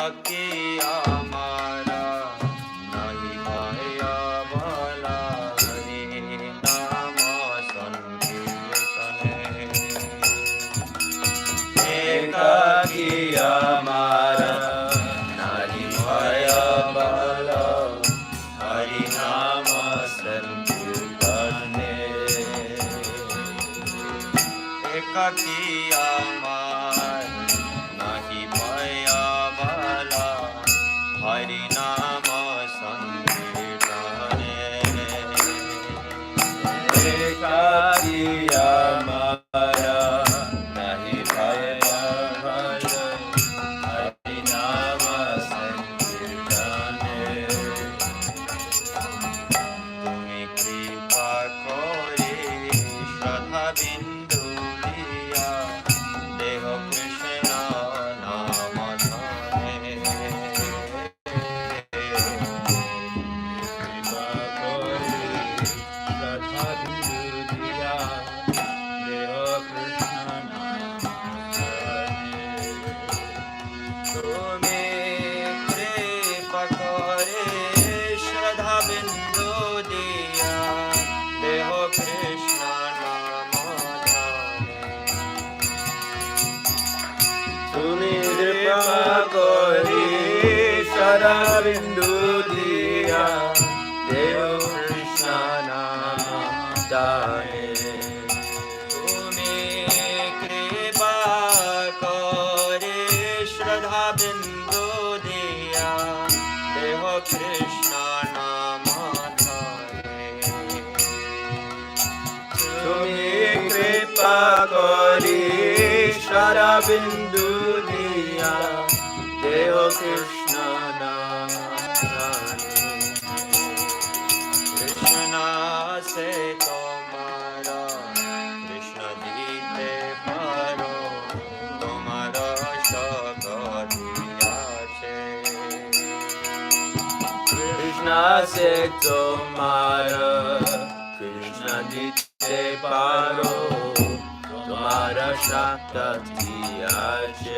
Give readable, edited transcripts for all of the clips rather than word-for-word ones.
एकाकी आमारा नहीं भया भला हरि नाम संकीर्तने एकाकी आमारा नहीं भया भला हरि नाम संकीर्तने एकाकी आमार नहीं भया भला हरि नाम संकीर्तने एकाकी आमारा नहीं भया भला हरि नाम संकीर्तने तुम्हें कृपा करे श्रद्धा बिंदु दिया देह कृष्ण नाम धने कृपा करे श्रद्धा बिंदु दिया देह कृष्ण नाम धने तुम्हें कृपा करे श्रद्धा बिंदु दिया देह कृष्ण नाम धने तुम्हें कृपा करे श्रद्धा बिंदु दिया देव कृष्ण नाम धने तुम्हें कृपा करे श्रद्धा बिंदु दिया देव कृष्ण नाम धने तुम्हें कृपा करे श्रद्धा बिंदु दिया देव कृष्ण नाम धने कृष्ण से तुम्हारा कृष्ण जीते पारो तुम्हारा सकतिया छे कृष्ण से तुम्हारा कृष्ण जीते पारो तुम्हारा सकतिया छे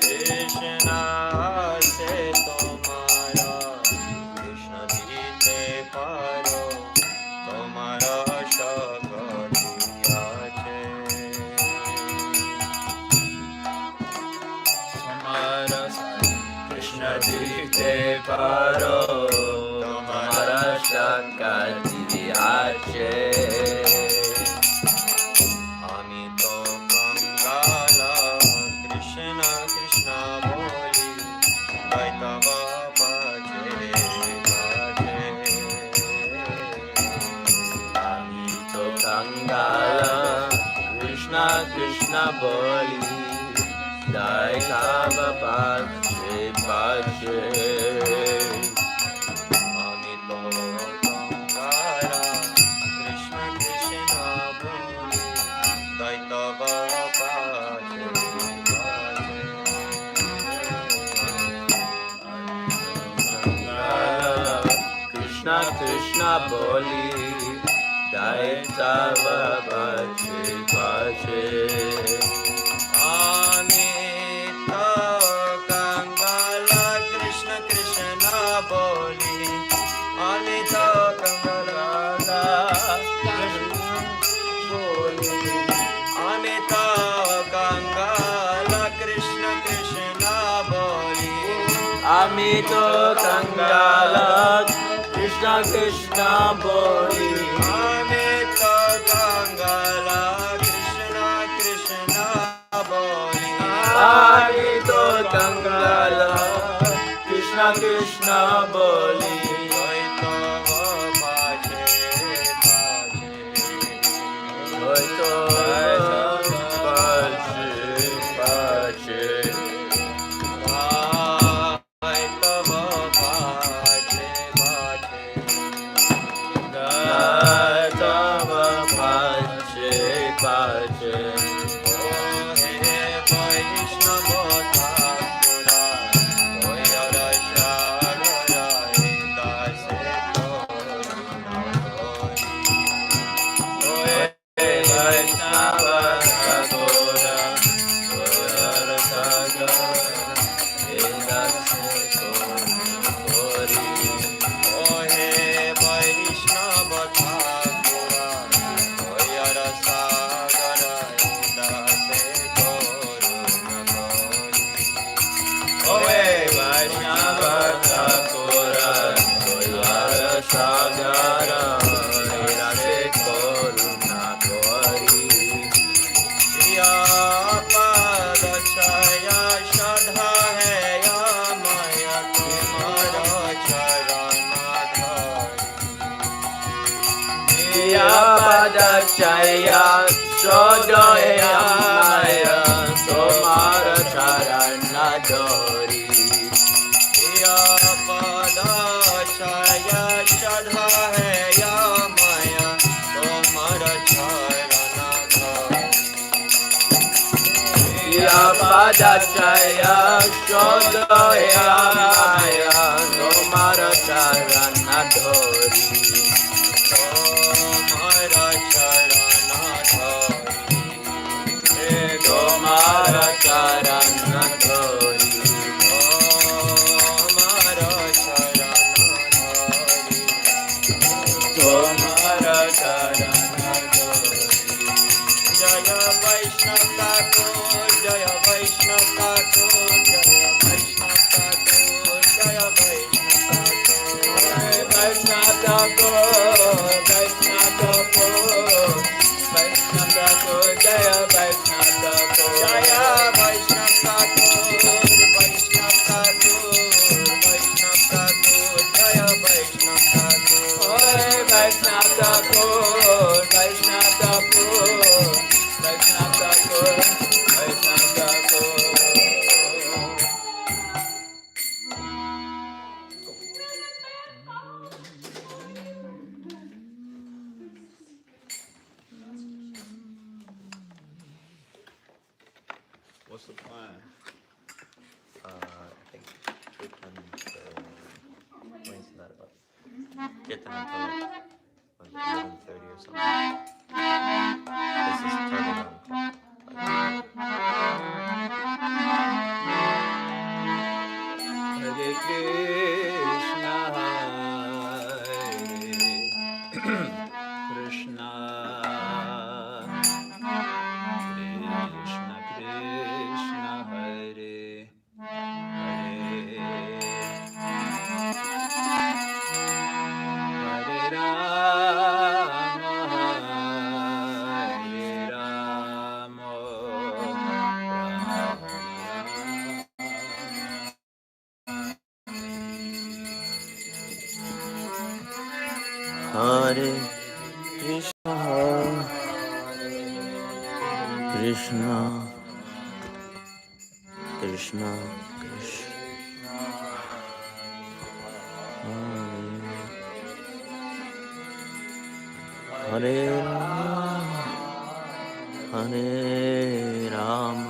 कृष्ण से तुम्हारा कृष्ण जीते पारो तुम्हारा सकतिया छे तुम्हारा कृष्ण जीते पारो तुम्हारा सकतिया छे আমি তো কঙ্গাল কৃষ্ণ কৃষ্ণ বলি দৈতব পাছে পাছে আমি তো কঙ্গাল কৃষ্ণ কৃষ্ণ বলি দৈতব পাছে পাছে আমি তো কঙ্গাল কৃষ্ণ কৃষ্ণ বলি দৈতব পাছে কৃষ্ণ কৃষ্ণ বলি দৈতব পাছে পাছে আমি তো কঙ্গাল কৃষ্ণ কৃষ্ণ বলি আমি তো কঙ্গাল কৃষ্ণ বলি আমি তো কঙ্গাল কৃষ্ণ কৃষ্ণ বলি আমি তো কঙ্গাল কৃষ্ণ কৃষ্ণ বলি আমি তো কঙ্গাল কৃষ্ণ কৃষ্ণ বলি আমি তো কঙ্গাল কৃষ্ণ কৃষ্ণ বলি দৈতব পাছে পাছে দৈতব পাছে দৈতব পাছে পাছে ও হে বৈষ্ণব ঠাকুরা দয়ার সাগর দাসে তো হে বৈষ্ণব ঠাকুরা দয়ার সাগর Padachaya Shodaya Maya Tomara Charana Dori Ya Padachaya Shadha Heya Maya Tomara Charana Dori Ya Padachaya Shodaya Maya Tomara Charana Dori Tomara charana dhori, tomara charana dhori. Jaya Vaishnava Thakur, Jaya Vaishnava Thakur, Jaya Vaishnava Thakur, Jaya Vaishnava Thakur, Vaishnava Thakur, Vaishnava Thakur, Jaya Vaishnava Thakur, Jaya Vaishnava Thakur, Vaishnava Thakur, Vaishnava Thakur, Jaya Vaishnava Thakur, Vaishnava Thakur, Vaishnava Thakur, Vaishnava Thakur, Vaishnava Thakur. What's the plan? I think we can when's that about? Get them until like 11:30 or something. This is totally on clock. Hare Krishna, Hare Krishna, Krishna Krishna, Hare Hare, Hare Rama, Hare Rama, Rama Hare Krishna, Krishna Krishna Krishna, Hare Rama, Hare Rama,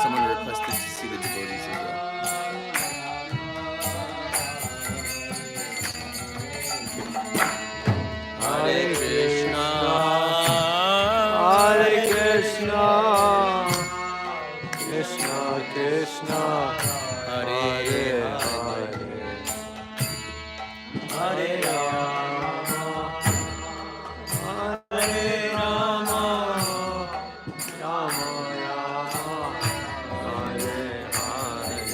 Someone requested to see the devotees as well. Hare Krishna, Krishna Krishna, Hare Hare, Hare Rama, Hare Rama, Rama Rama, Hare Hare.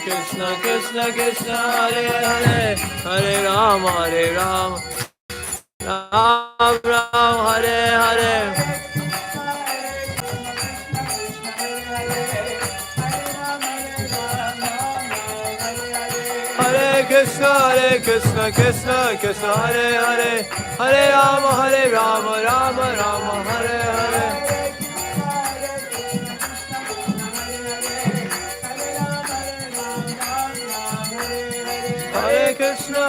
Krishna, Krishna Krishna, Hare Hare, Hare Rama, Ram Ram, Hare Hare. Hare Krishna, Krishna Krishna, Hare Hare, Hare Rama, Rama Rama, Hare Hare. Hare Krishna,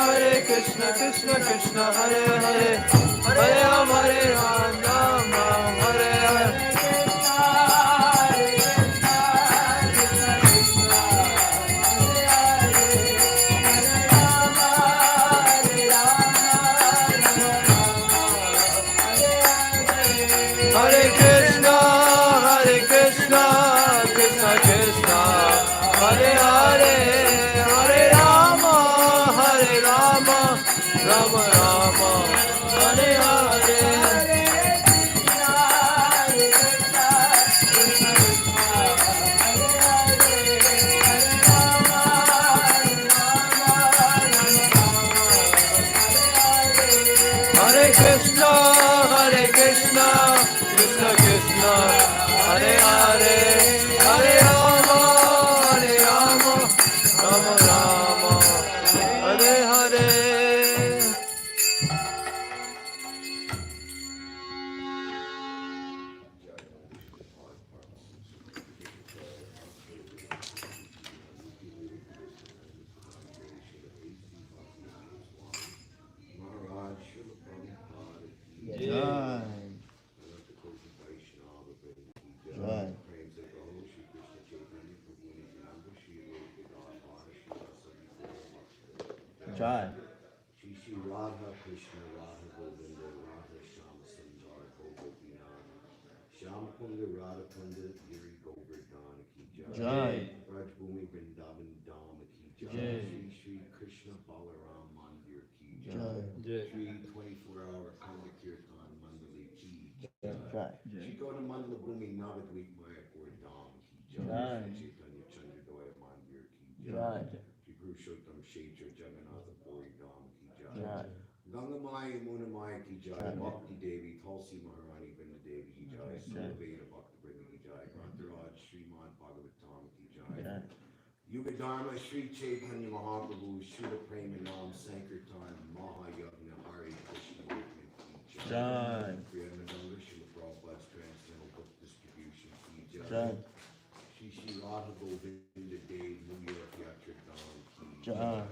Krishna Krishna, Hare Hare, Hare Rama, Ram Ram, Hare Hare. Hare Krishna, Krishna Krishna, Hare Hare, Hare Rama, Rama Rama, Hare Hare. Hare Krishna, Krishna Krishna, Hare Hare, Hare Rama, Rama Rama, Hare Hare. Jai. Shri Shri Radha Krishna Radha Govinda Radha Shama Sundar Gopinana Shama Kunda Radha Kunda Giri Govardhan Ki Jai Raj Bhumi Vrindavan Dham Ki Jai Shri Shri Krishna Balaram Mandir Ki Jai Shri 24-hour Khanda Kirtan Mandali Ki Jai Shri Gaura Mandala Bhumi Navadvip Mayapur Dham Ki Jai Shri Chaitanya Chandradoya Mandir Ki Jai Shri Purushottam Kshetra Jagannatha Puri Dham Ki Jai Ganga Maya Yamuna Maya Ki Jai Bhakti Devi Tulsi Maharani Vrinda Devi Ki Jai Sulaveda Bhakta Vrinda Ki Jai Grantaraj Srimad Bhagavatam Ki Jai Yuga Dharma Shri Chaitanya Mahaprabhu Shuddha Premanam Sankirtan Mahayagna Hare Krishna Movement Ki Jai Priyamadanga Srila Prabhupada's Transcendental Book Distribution Ki Jai Shri Shri Radha Govinda Dev New York Yatra Dham Ki Jai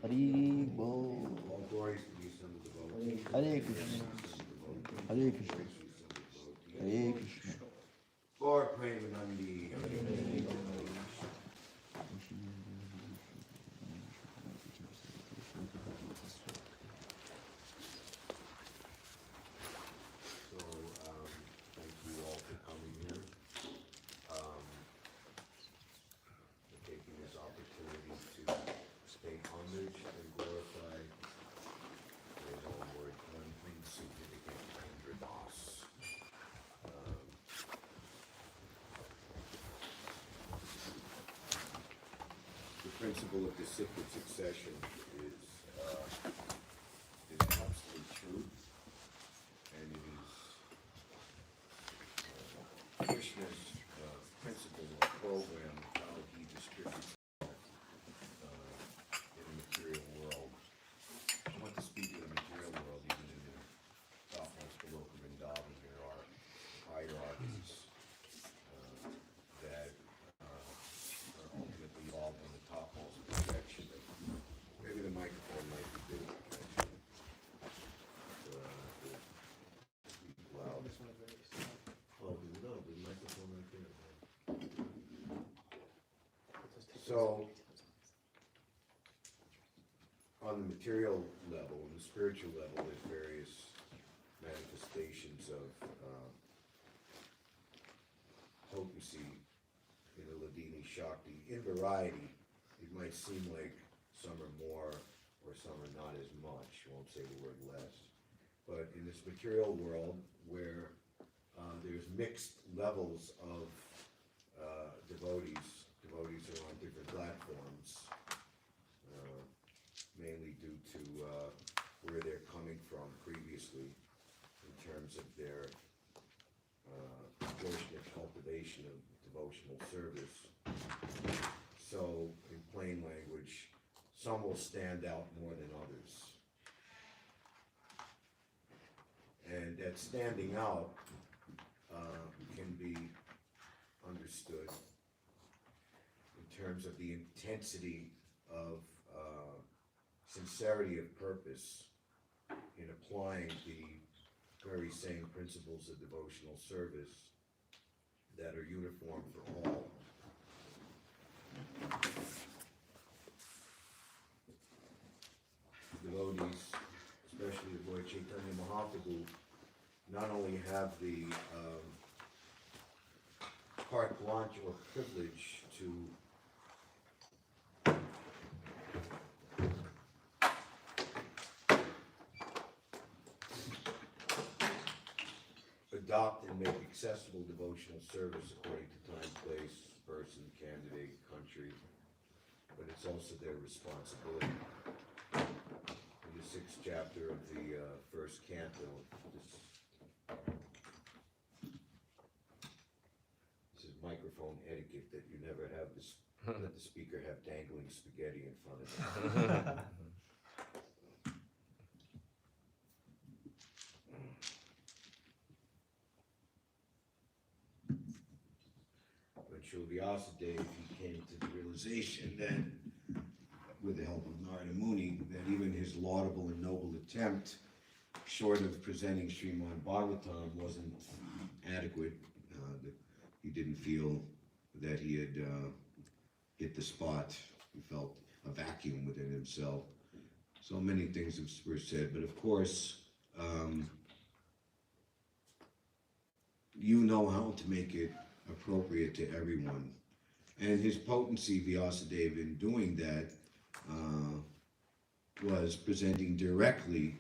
Hari Bol. All glories to the assembled devotees. Hare Krishna. Hare Krishna. Hare Krishna. For Premanandi. So, thank you all for coming here. For taking this opportunity to pay homage and glorify his own word, one insignificant Aindra Das. The principle of disciplic succession is absolutely true, and it is Krishna's principle or program of how he distributes in the material world. I want to speak of the material world, even in the topmost Goloka Vrindavan, there are hierarchies that are ultimately involved in the topmost projection. Maybe the microphone might be big, actually. Wow. Oh, no, the microphone right there. So, on the material level and the spiritual level, there's various manifestations of potency in the Ladini Shakti. In variety, it might seem like some are more or some are not as much. I won't say the word less. But in this material world where there's mixed levels of devotees are on different platforms, mainly due to where they're coming from previously in terms of their proportionate cultivation of devotional service. So, in plain language, some will stand out more than others. And that standing out can be understood in terms of the intensity of sincerity of purpose in applying the very same principles of devotional service that are uniform for all. Devotees, especially the Lord Chaitanya Mahaprabhu, not only have the carte blanche or privilege to adopt and make accessible devotional service according to time, place, person, candidate, country, but it's also their responsibility. In the 6th chapter of the first canto, this is microphone etiquette, that you never have this, let the speaker have dangling spaghetti in front of him. When Srila Vyasadeva, he came to the realization that, with the help of Narada Muni, that even his laudable and noble attempt, short of presenting Srimad Bhagavatam, wasn't adequate. He didn't feel that he had hit the spot. He felt a vacuum within himself. So many things were said, but of course, you know how to make it appropriate to everyone. And his potency, Vyasadeva, in doing that, was presenting directly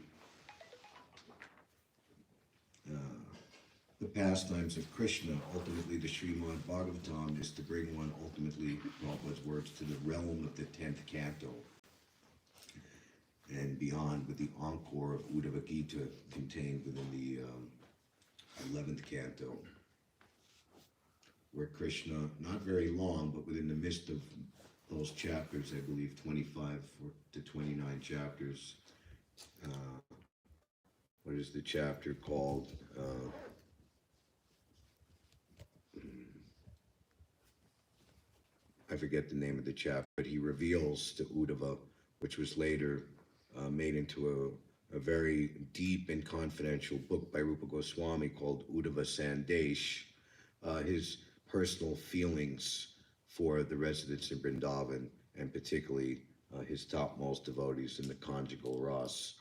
the pastimes of Krishna. Ultimately, the Srimad Bhagavatam is to bring one, ultimately, Prabhupada's words, to the realm of the 10th canto and beyond, with the encore of Uddhava Gita contained within the 11th canto, where Krishna, not very long, but within the midst of those chapters, I believe 25 to 29 chapters, what is the chapter called? I forget the name of the chapter, but he reveals to Uddhava, which was later made into a very deep and confidential book by Rupa Goswami called Uddhava Sandesh, his personal feelings for the residents in Vrindavan, and particularly his topmost devotees in the conjugal ras.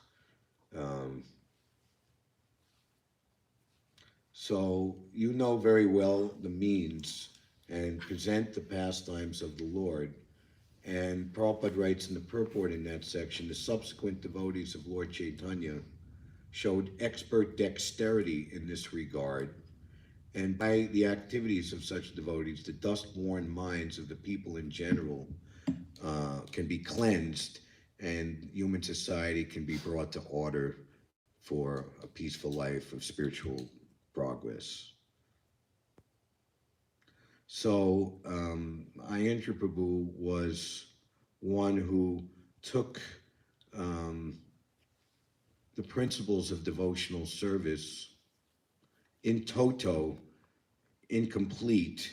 So you know very well the means and present the pastimes of the Lord. And Prabhupada writes in the purport in that section, the subsequent devotees of Lord Chaitanya showed expert dexterity in this regard, and by the activities of such devotees, the dust-worn minds of the people in general can be cleansed, and human society can be brought to order for a peaceful life of spiritual progress. So Aindra Prabhu was one who took the principles of devotional service in toto, incomplete,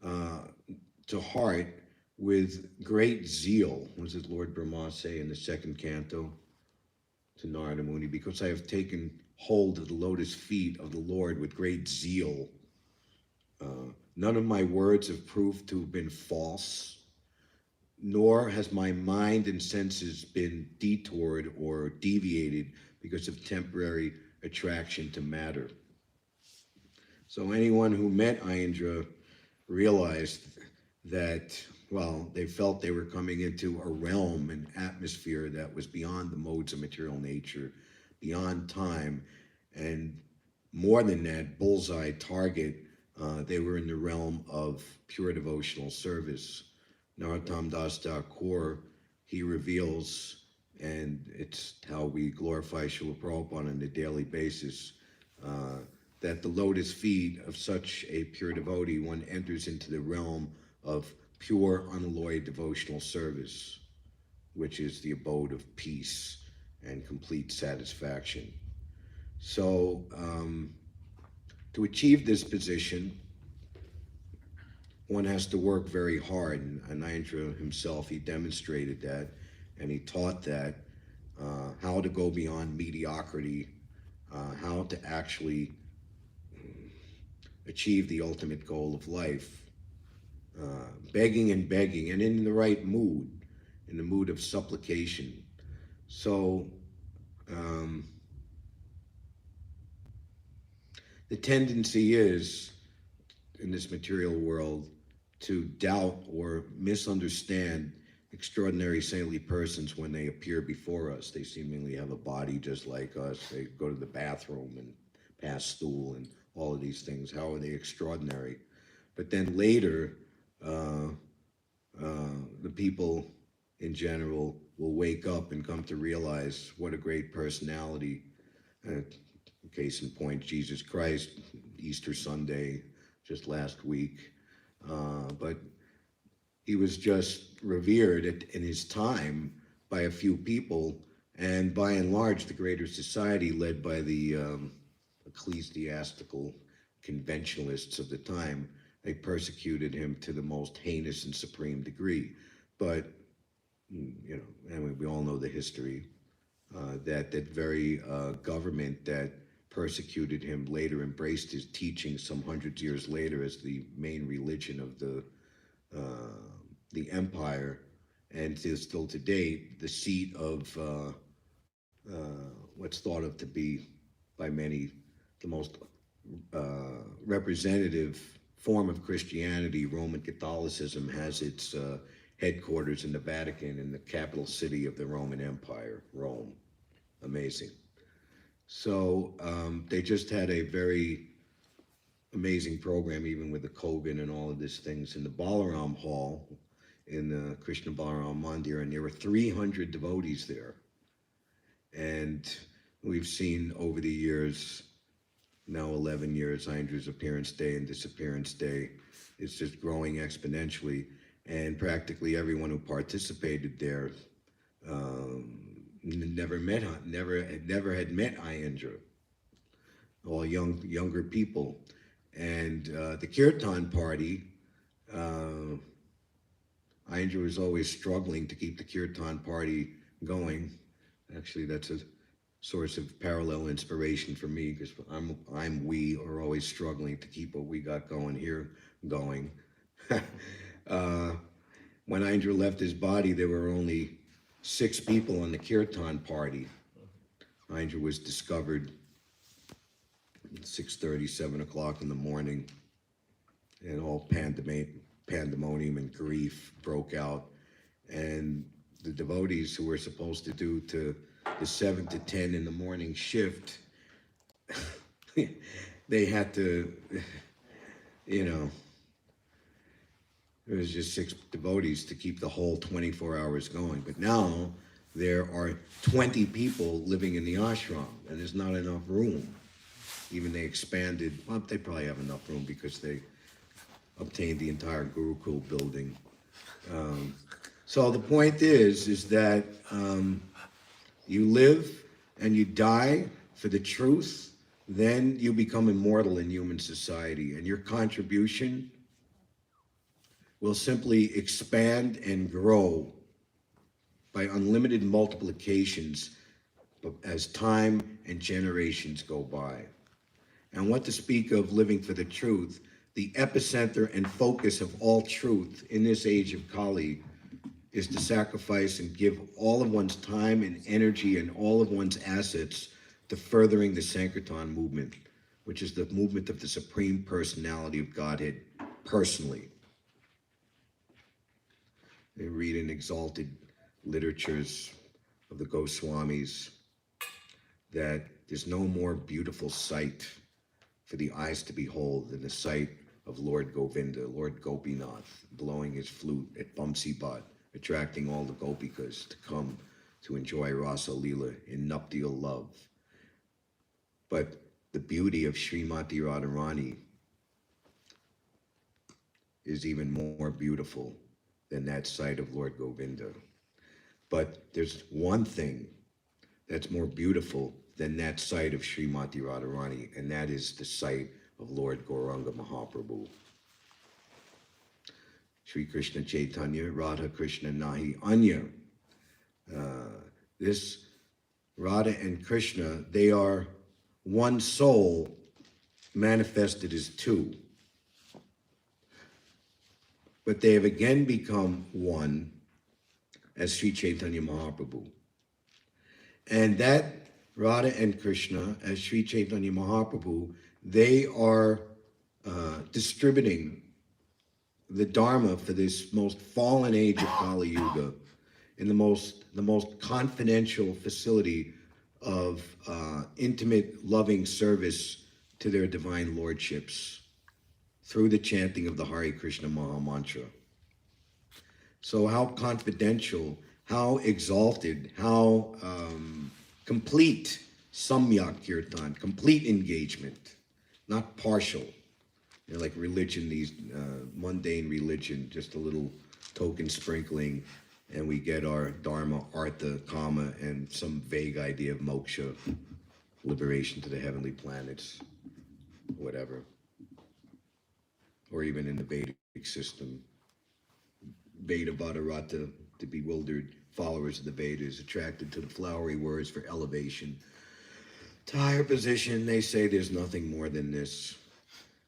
to heart with great zeal. What does Lord Brahma say in the 2nd canto to Narada Muni? Because I have taken hold of the lotus feet of the Lord with great zeal. None of my words have proved to have been false. nor has my mind and senses been detoured or deviated because of temporary attraction to matter. So anyone who met Aindra realized that, well, they felt they were coming into a realm, an atmosphere that was beyond the modes of material nature, beyond time, and more than that, bullseye target, they were in the realm of pure devotional service. Narottam Das Thakur, he reveals, and it's how we glorify Srila Prabhupada on a daily basis, that the lotus feet of such a pure devotee, one enters into the realm of pure, unalloyed devotional service, which is the abode of peace and complete satisfaction. So, to achieve this position, one has to work very hard, and Aindra himself, he demonstrated that, and he taught that, how to go beyond mediocrity, how to actually achieve the ultimate goal of life, begging and begging, and in the right mood, in the mood of supplication. So, the tendency is, in this material world, to doubt or misunderstand extraordinary saintly persons when they appear before us. They seemingly have a body just like us. They go to the bathroom and pass stool and all of these things. How are they extraordinary? But then later, the people in general will wake up and come to realize what a great personality. Case in point, Jesus Christ, Easter Sunday, just last week. But he was just revered in his time by a few people, and by and large, the greater society, led by the ecclesiastical conventionalists of the time, they persecuted him to the most heinous and supreme degree. But, you know, and we all know the history, that very government that persecuted him later embraced his teaching some hundreds of years later as the main religion of the empire, and is still to date the seat of what's thought of to be by many the most representative form of Christianity. Roman Catholicism has its headquarters in the Vatican, in the capital city of the Roman Empire, Rome. Amazing. So they just had a very amazing program, even with the COVID and all of these things, in the Balaram Hall, in the Krishna Balaram Mandir, and there were 300 devotees there. And we've seen over the years, now 11 years, Aindra's appearance day and disappearance day, it's just growing exponentially. And practically everyone who participated there never had met Aindra. All younger people. And the Kirtan party, Aindra was always struggling to keep the Kirtan party going. Actually, that's a source of parallel inspiration for me, because we are always struggling to keep what we got going here going. When Aindra left his body, there were only 6 people on the Kirtan party. Aindra was discovered at 6:30, 7 o'clock in the morning, and all pandemonium and grief broke out. And the devotees who were supposed to do to the 7 to 10 in the morning shift, they had to, you know, it was just 6 devotees to keep the whole 24 hours going. But now there are 20 people living in the ashram, and there's not enough room. Even they expanded, well, they probably have enough room because they obtained the entire Gurukul building. So the point is that you live and you die for the truth, then you become immortal in human society, and your contribution will simply expand and grow by unlimited multiplications as time and generations go by. And what to speak of living for the truth, the epicenter and focus of all truth in this age of Kali is to sacrifice and give all of one's time and energy and all of one's assets to furthering the Sankirtan movement, which is the movement of the Supreme Personality of Godhead personally. They read in exalted literatures of the Goswamis that there's no more beautiful sight for the eyes to behold than the sight of Lord Govinda, Lord Gopinath, blowing his flute at Bamsi Bhat, attracting all the Gopikas to come to enjoy Rasa Leela in nuptial love. But the beauty of Srimati Radharani is even more beautiful than that sight of Lord Govinda. But there's one thing that's more beautiful than that sight of Srimati Radharani, and that is the sight of Lord Gauranga Mahaprabhu. Sri Krishna Chaitanya, Radha Krishna Nahi Anya. This Radha and Krishna, they are one soul manifested as two. But they have again become one as Sri Chaitanya Mahaprabhu. And that Radha and Krishna, as Sri Chaitanya Mahaprabhu, they are distributing the Dharma for this most fallen age of Kali Yuga in the most confidential facility of intimate, loving service to their divine lordships through the chanting of the Hare Krishna Maha Mantra. So how confidential, how exalted, how complete samyak kirtan, complete engagement, not partial. You know, like religion, these mundane religion, just a little token sprinkling, and we get our dharma, artha, kama, and some vague idea of moksha, liberation to the heavenly planets, whatever. Or even in the Vedic system, Veda Bhadarata, the bewildered followers of the Vedas, attracted to the flowery words for elevation. To higher position, they say there's nothing more than this.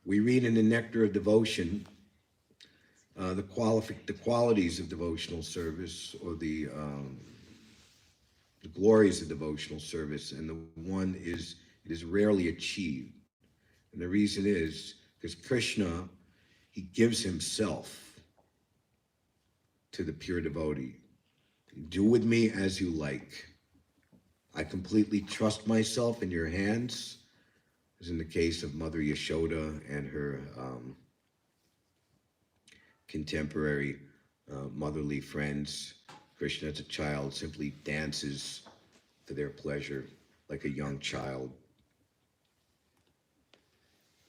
We read in the Nectar of Devotion the qualities of devotional service, or the glories of devotional service, and the one is, it is rarely achieved. And the reason is because Krishna, he gives himself to the pure devotee. Do with me as you like. I completely trust myself in your hands, as in the case of Mother Yashoda and her contemporary motherly friends. Krishna, as a child, simply dances for their pleasure like a young child.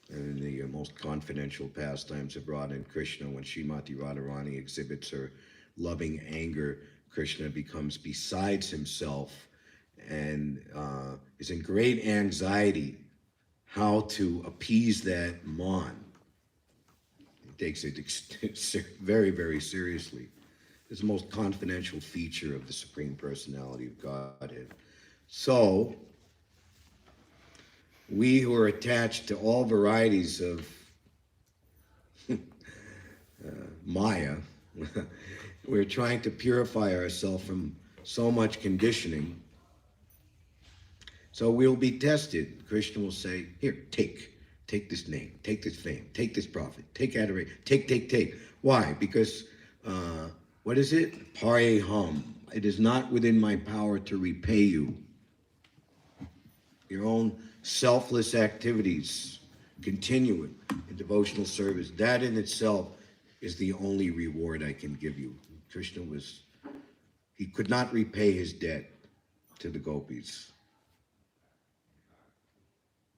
And in the most confidential pastimes of Radha and Krishna, when Srimati Radharani exhibits her loving anger, Krishna becomes besides himself and is in great anxiety how to appease that man. He takes it very, very seriously. It's the most confidential feature of the Supreme Personality of Godhead. So, we who are attached to all varieties of Maya, we're trying to purify ourselves from so much conditioning. So we'll be tested. Krishna will say, here, take this name, take this fame, take this profit, take adoration, take. Why? Because, what is it? Pareham. It is not within my power to repay you. Your own selfless activities, continue in devotional service. That in itself is the only reward I can give you. Krishna he could not repay his debt to the gopis.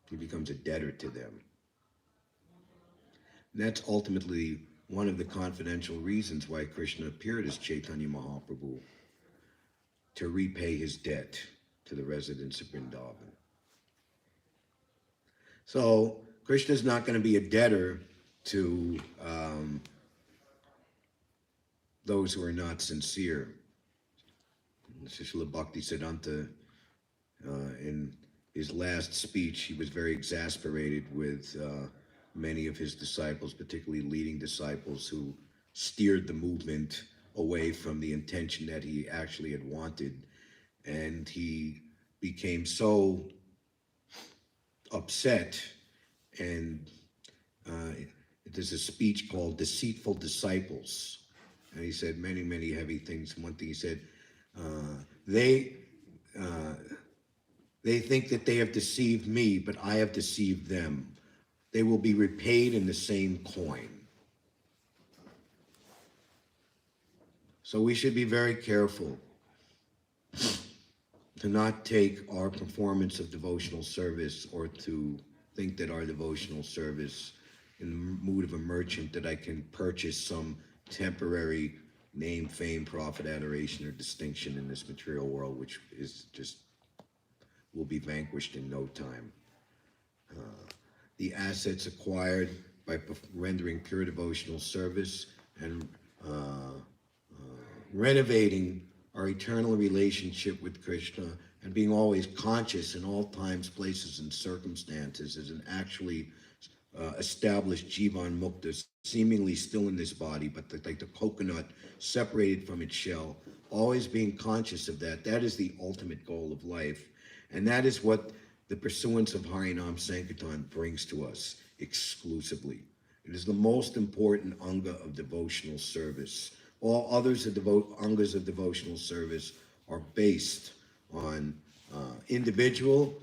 He becomes a debtor to them. And that's ultimately one of the confidential reasons why Krishna appeared as Chaitanya Mahaprabhu, to repay his debt to the residents of Vrindavan. So Krishna's not going to be a debtor to those who are not sincere. Srila Bhaktisiddhanta, in his last speech, he was very exasperated with many of his disciples, particularly leading disciples who steered the movement away from the intention that he actually had wanted. And he became so upset. And there's a speech called Deceitful Disciples. And he said many, many heavy things. One thing he said, they think that they have deceived me, but I have deceived them. They will be repaid in the same coin. So we should be very careful to not take our performance of devotional service or to think that our devotional service in the mood of a merchant that I can purchase some temporary name, fame, profit, adoration, or distinction in this material world, which is just will be vanquished in no time. The assets acquired by rendering pure devotional service and renovating our eternal relationship with Krishna and being always conscious in all times, places, and circumstances as an actually established Jivan Mukta, seemingly still in this body, but like the coconut separated from its shell, always being conscious of that. That is the ultimate goal of life. And that is what the pursuance of Harinam Sankirtan brings to us exclusively. It is the most important anga of devotional service. All others of angas of devotional service are based on individual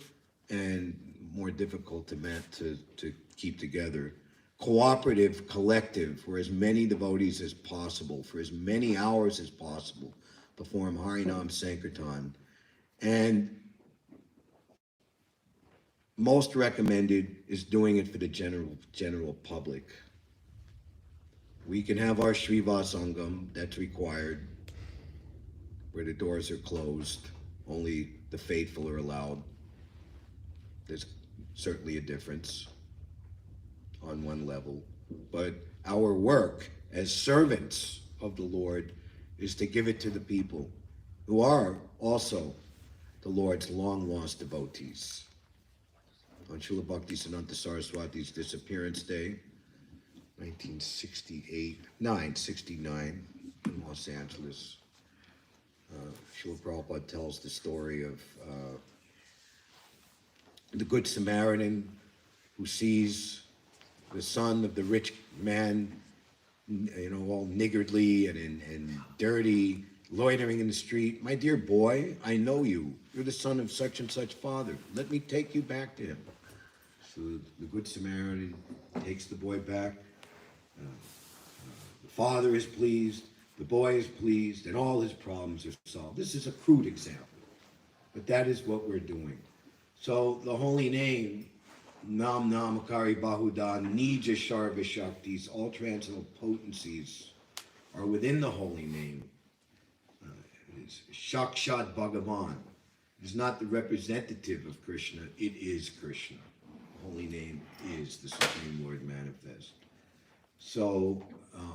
and more difficult to keep together. Cooperative, collective, for as many devotees as possible, for as many hours as possible, perform Harinam Sankirtan. And most recommended is doing it for the general public. We can have our Srivasangam, that's required, where the doors are closed, only the faithful are allowed. There's certainly a difference on one level, but our work as servants of the Lord is to give it to the people who are also the Lord's long-lost devotees. On Srila Bhaktisiddhanta Saraswati's disappearance day, 969 in Los Angeles, Srila Prabhupada tells the story of the Good Samaritan who sees the son of the rich man, all niggardly and dirty, loitering in the street. My dear boy, I know you. You're the son of such and such father. Let me take you back to him. So the Good Samaritan takes the boy back. The father is pleased, the boy is pleased, and all his problems are solved. This is a crude example, but that is what we're doing. So the holy name, Nam Namakari Bahuda, Nija Sharva Shaktis, all transcendental potencies are within the holy name. It is Shakshat Bhagavan. It is not the representative of Krishna, it is Krishna. The holy name is the Supreme Lord manifest. So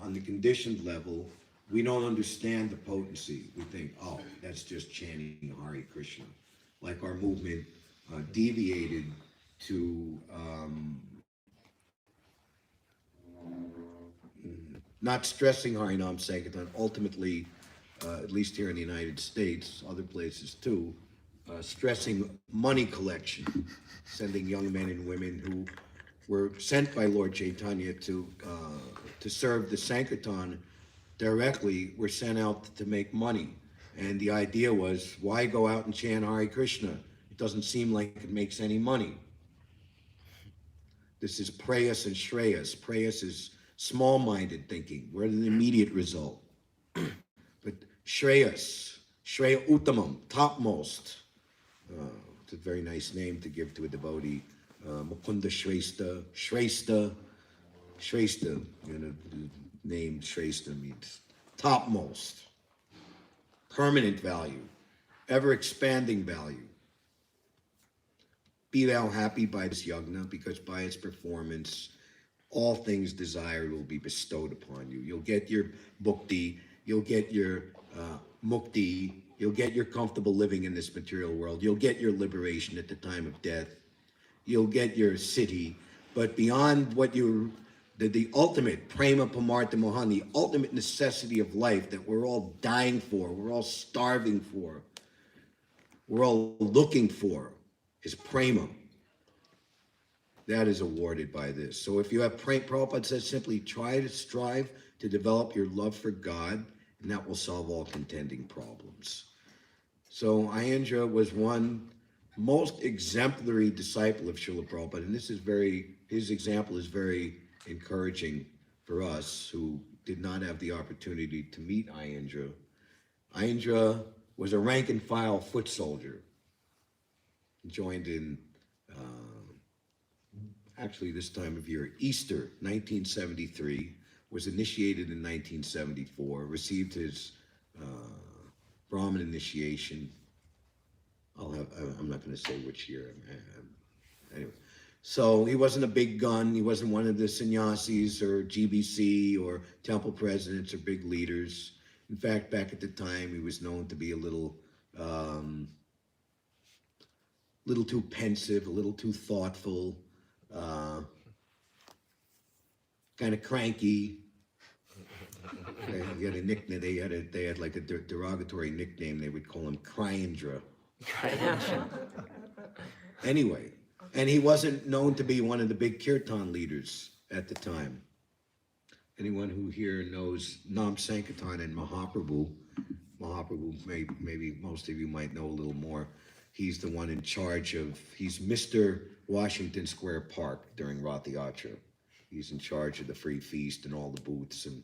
on the conditioned level, we don't understand the potency. We think, oh, that's just chanting Hare Krishna. Like our movement deviated to not stressing Harinam Sankirtan, ultimately, at least here in the United States, other places too, stressing money collection, sending young men and women who were sent by Lord Chaitanya to serve the Sankirtan directly, were sent out to make money. And the idea was, why go out and chant Hare Krishna? It doesn't seem like it makes any money. This is prayas and shreyas. Prayas is small-minded thinking. We're the immediate result. But shreyas, shreya uttamam, topmost. It's a very nice name to give to a devotee. Mukunda Shrestha, Shrestha, Shrestha, the name Shrestha means topmost, permanent value, ever expanding value. Be thou happy by this yagna, because by its performance, all things desired will be bestowed upon you. You'll get your bhukti, you'll get your mukti, you'll get your comfortable living in this material world, you'll get your liberation at the time of death, you'll get your city, but beyond what you're the ultimate prema pamartha mohan, the ultimate necessity of life that we're all dying for, we're all starving for, we're all looking for, is prema. That is awarded by this. So if you have Prabhupada says simply try to strive to develop your love for God, and that will solve all contending problems. So Aindra was one most exemplary disciple of Srila Prabhupada, and his example is very encouraging for us who did not have the opportunity to meet Aindra. Aindra was a rank and file foot soldier. He joined in actually this time of year, Easter 1973, was initiated in 1974, received his Brahmin initiation. I'm not going to say which year. Anyway, so he wasn't a big gun. He wasn't one of the sannyasis or GBC or temple presidents or big leaders. In fact, back at the time, he was known to be a little too pensive, a little too thoughtful, kind of cranky. They had a nickname. They had like a derogatory nickname. They would call him Cryandra. Anyway, and he wasn't known to be one of the big kirtan leaders at the time. Anyone who here knows Nam Sankirtan and Mahaprabhu, maybe most of you might know a little more. He's the one in charge of, he's Mr. Washington Square Park during Rath Yatra. He's in charge of the free feast and all the booths. And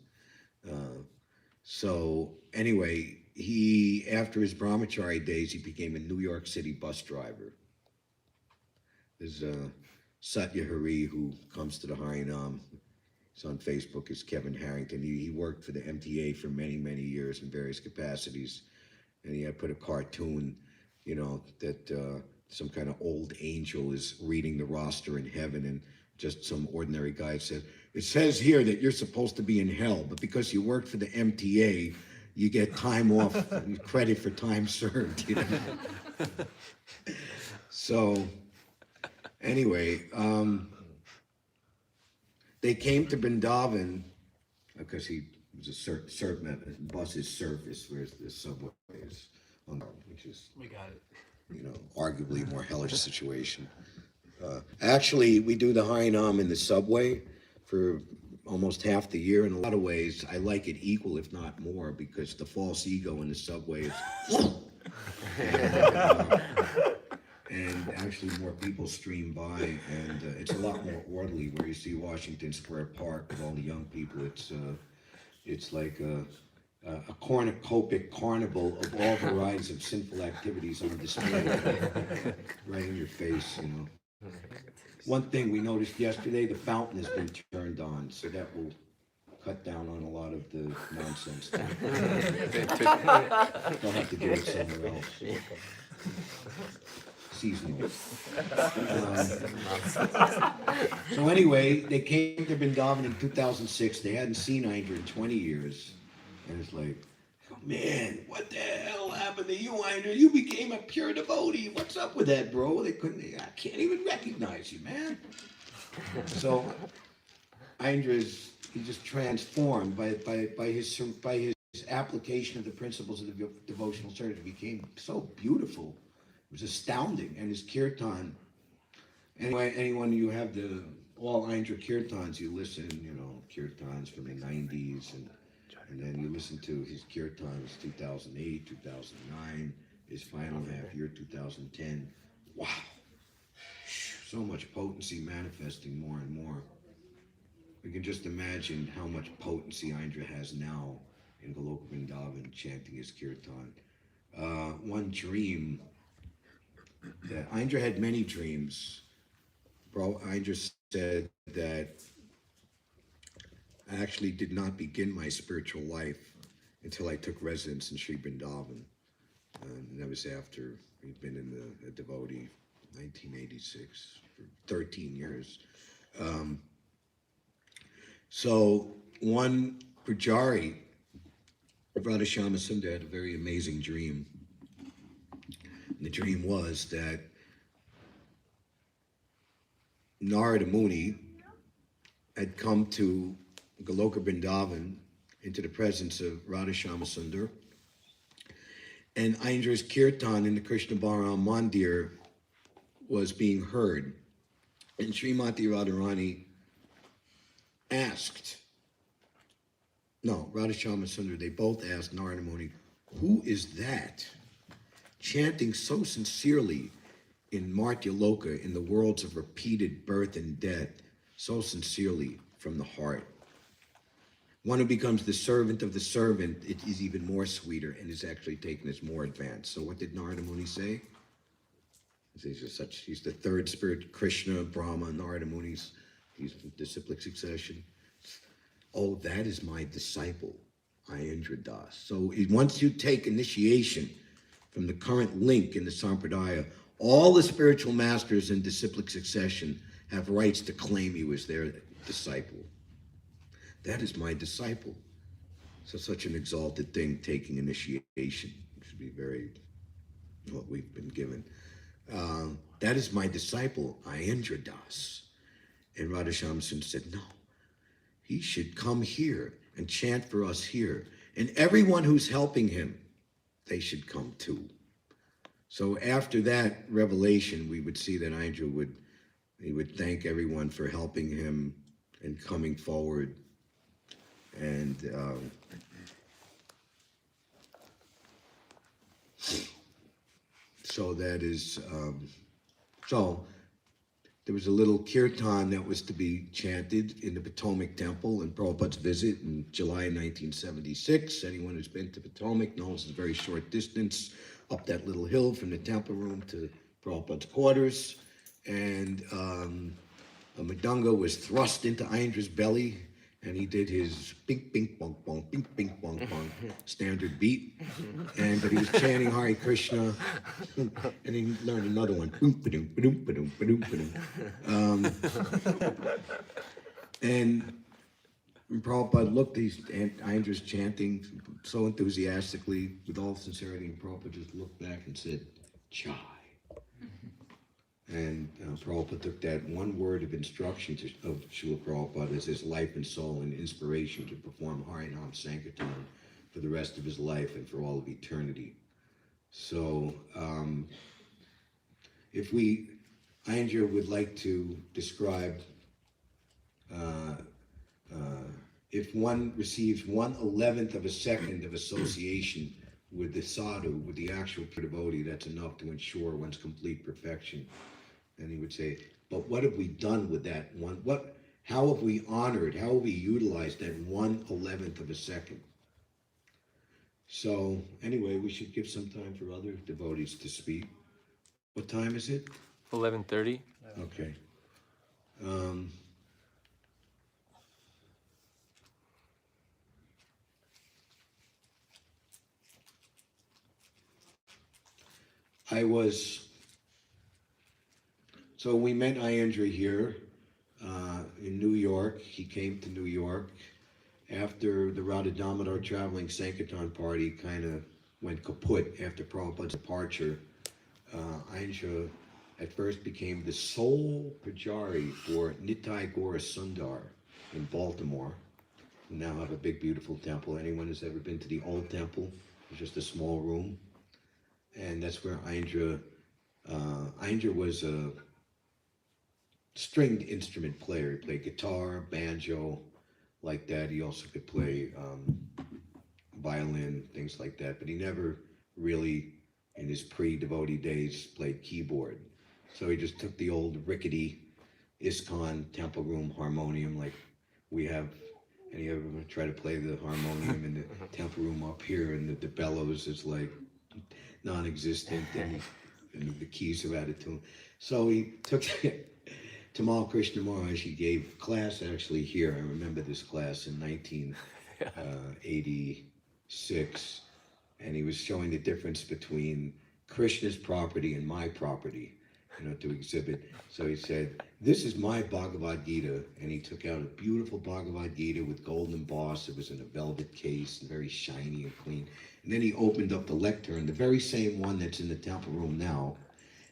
so anyway, after his brahmachari days, he became a New York City bus driver. There's Satya Hari, who comes to the Harinam. He's on Facebook, is Kevin Harrington. He worked for the MTA for many, many years in various capacities. And he had put a cartoon, that some kind of old angel is reading the roster in heaven, and just some ordinary guy said, it says here that you're supposed to be in hell, but because you worked for the MTA, you get time off and credit for time served. So anyway, they came to Vrindavan because he was a bus's service, whereas the subway is on, which is, We got it. arguably a more hellish situation. Actually, we do the Harinam in the subway for almost half the year. In a lot of ways, I like it equal, if not more, because the false ego in the subway is... and actually more people stream by, and it's a lot more orderly. Where you see Washington Square Park with all the young people, it's like a cornucopic carnival of all varieties of sinful activities on display right in your face, One thing we noticed yesterday, the fountain has been turned on, so that will cut down on a lot of the nonsense. They'll have to do it somewhere else. Seasonal. So anyway, they came to Vrindavan in 2006. They hadn't seen Aindra in 20 years. And it's like, man, what the hell happened to you, Aindra? You became a pure devotee. What's up with that, bro? I can't even recognize you, man. So he's just transformed by his application of the principles of the devotional service. It became so beautiful. It was astounding. And his kirtan, anyway, anyone you have all Aindra kirtans, you listen, kirtans from the 90s, and then you listen to his kirtans 2008, 2009, his final half year 2010. Wow. So much potency manifesting more and more. We can just imagine how much potency Aindra has now in Goloka Vrindavan chanting his kirtan. One dream, that Aindra had many dreams. Aindra said that I actually did not begin my spiritual life until I took residence in Sri Vrindavan. And that was after he'd been a devotee, 1986, for 13 years. So one Pujari, Radhashama Sundar, had a very amazing dream. And the dream was that Narada Muni had come to Goloka Vrindavan into the presence of Radha Shyama and Aindra's kirtan in the Krishna Balaram Mandir was being heard. And Srimati Radharani asked, no, Radha Shyama they both asked Narada Muni, who is that chanting so sincerely in Martya Loka, in the worlds of repeated birth and death, so sincerely from the heart? One who becomes the servant of the servant, it is even more sweeter and is actually taken as more advanced. So what did Narada Muni say? He's the third spirit, Krishna, Brahma, Narada Muni's, he's disciplic succession. Oh, that is my disciple, Aindra Das. So once you take initiation from the current link in the Sampradaya, all the spiritual masters in disciplic succession have rights to claim you as their disciple. That is my disciple. So such an exalted thing, taking initiation. It should be very, what we've been given. That is my disciple, Aindra Das. And Radha Shyama said, no, he should come here and chant for us here. And everyone who's helping him, they should come too. So after that revelation, we would see that Aindra would thank everyone for helping him and coming forward. And so that is, so there was a little kirtan that was to be chanted in the Potomac Temple in Prabhupada's visit in July 1976. Anyone who's been to Potomac knows it's a very short distance up that little hill from the temple room to Prabhupada's quarters. And a mridanga was thrust into Aindra's belly, and he did his pink, pink, bonk, bonk, pink, pink, bonk, bonk, standard beat. But he was chanting Hare Krishna, and he learned another one. And Prabhupada looked, Aindra's chanting so enthusiastically, with all sincerity, and Prabhupada just looked back and said, Chai. And Prabhupada took that one word of instruction of Srila Prabhupada as his life and soul and inspiration to perform Harinam Sankirtan for the rest of his life and for all of eternity. So if Aindra would like to describe, if one receives 1/11th of a second of association with the sadhu, with the actual pure devotee, that's enough to ensure one's complete perfection. And he would say, but what have we done with that one? How have we honored, how have we utilized that 1/11th of a second? So anyway, we should give some time for other devotees to speak. What time is it? 11:30. Okay. So we met Aindra here in New York. He came to New York after the Radha Damodar traveling Sankirtan party kind of went kaput after Prabhupada's departure. Aindra at first became the sole pujari for Nitai Gaura Sundar in Baltimore. We now have a big, beautiful temple. Anyone who's ever been to the old temple, it's just a small room. And that's where Aindra was a stringed instrument player. He played guitar, banjo, like that. He also could play violin, things like that. But he never really, in his pre-devotee days, played keyboard. So he just took the old rickety ISKCON temple room harmonium like we have. And you ever try to play the harmonium in the temple room up here, and the bellows is like non-existent, and the keys are added to him. So he took Tamal Krishna Maharaj. He gave class actually here. I remember this class in 1986, and he was showing the difference between Krishna's property and my property, to exhibit. So he said, this is my Bhagavad Gita, and he took out a beautiful Bhagavad Gita with gold emboss. It was in a velvet case, very shiny and clean. And then he opened up the lectern, the very same one that's in the temple room now,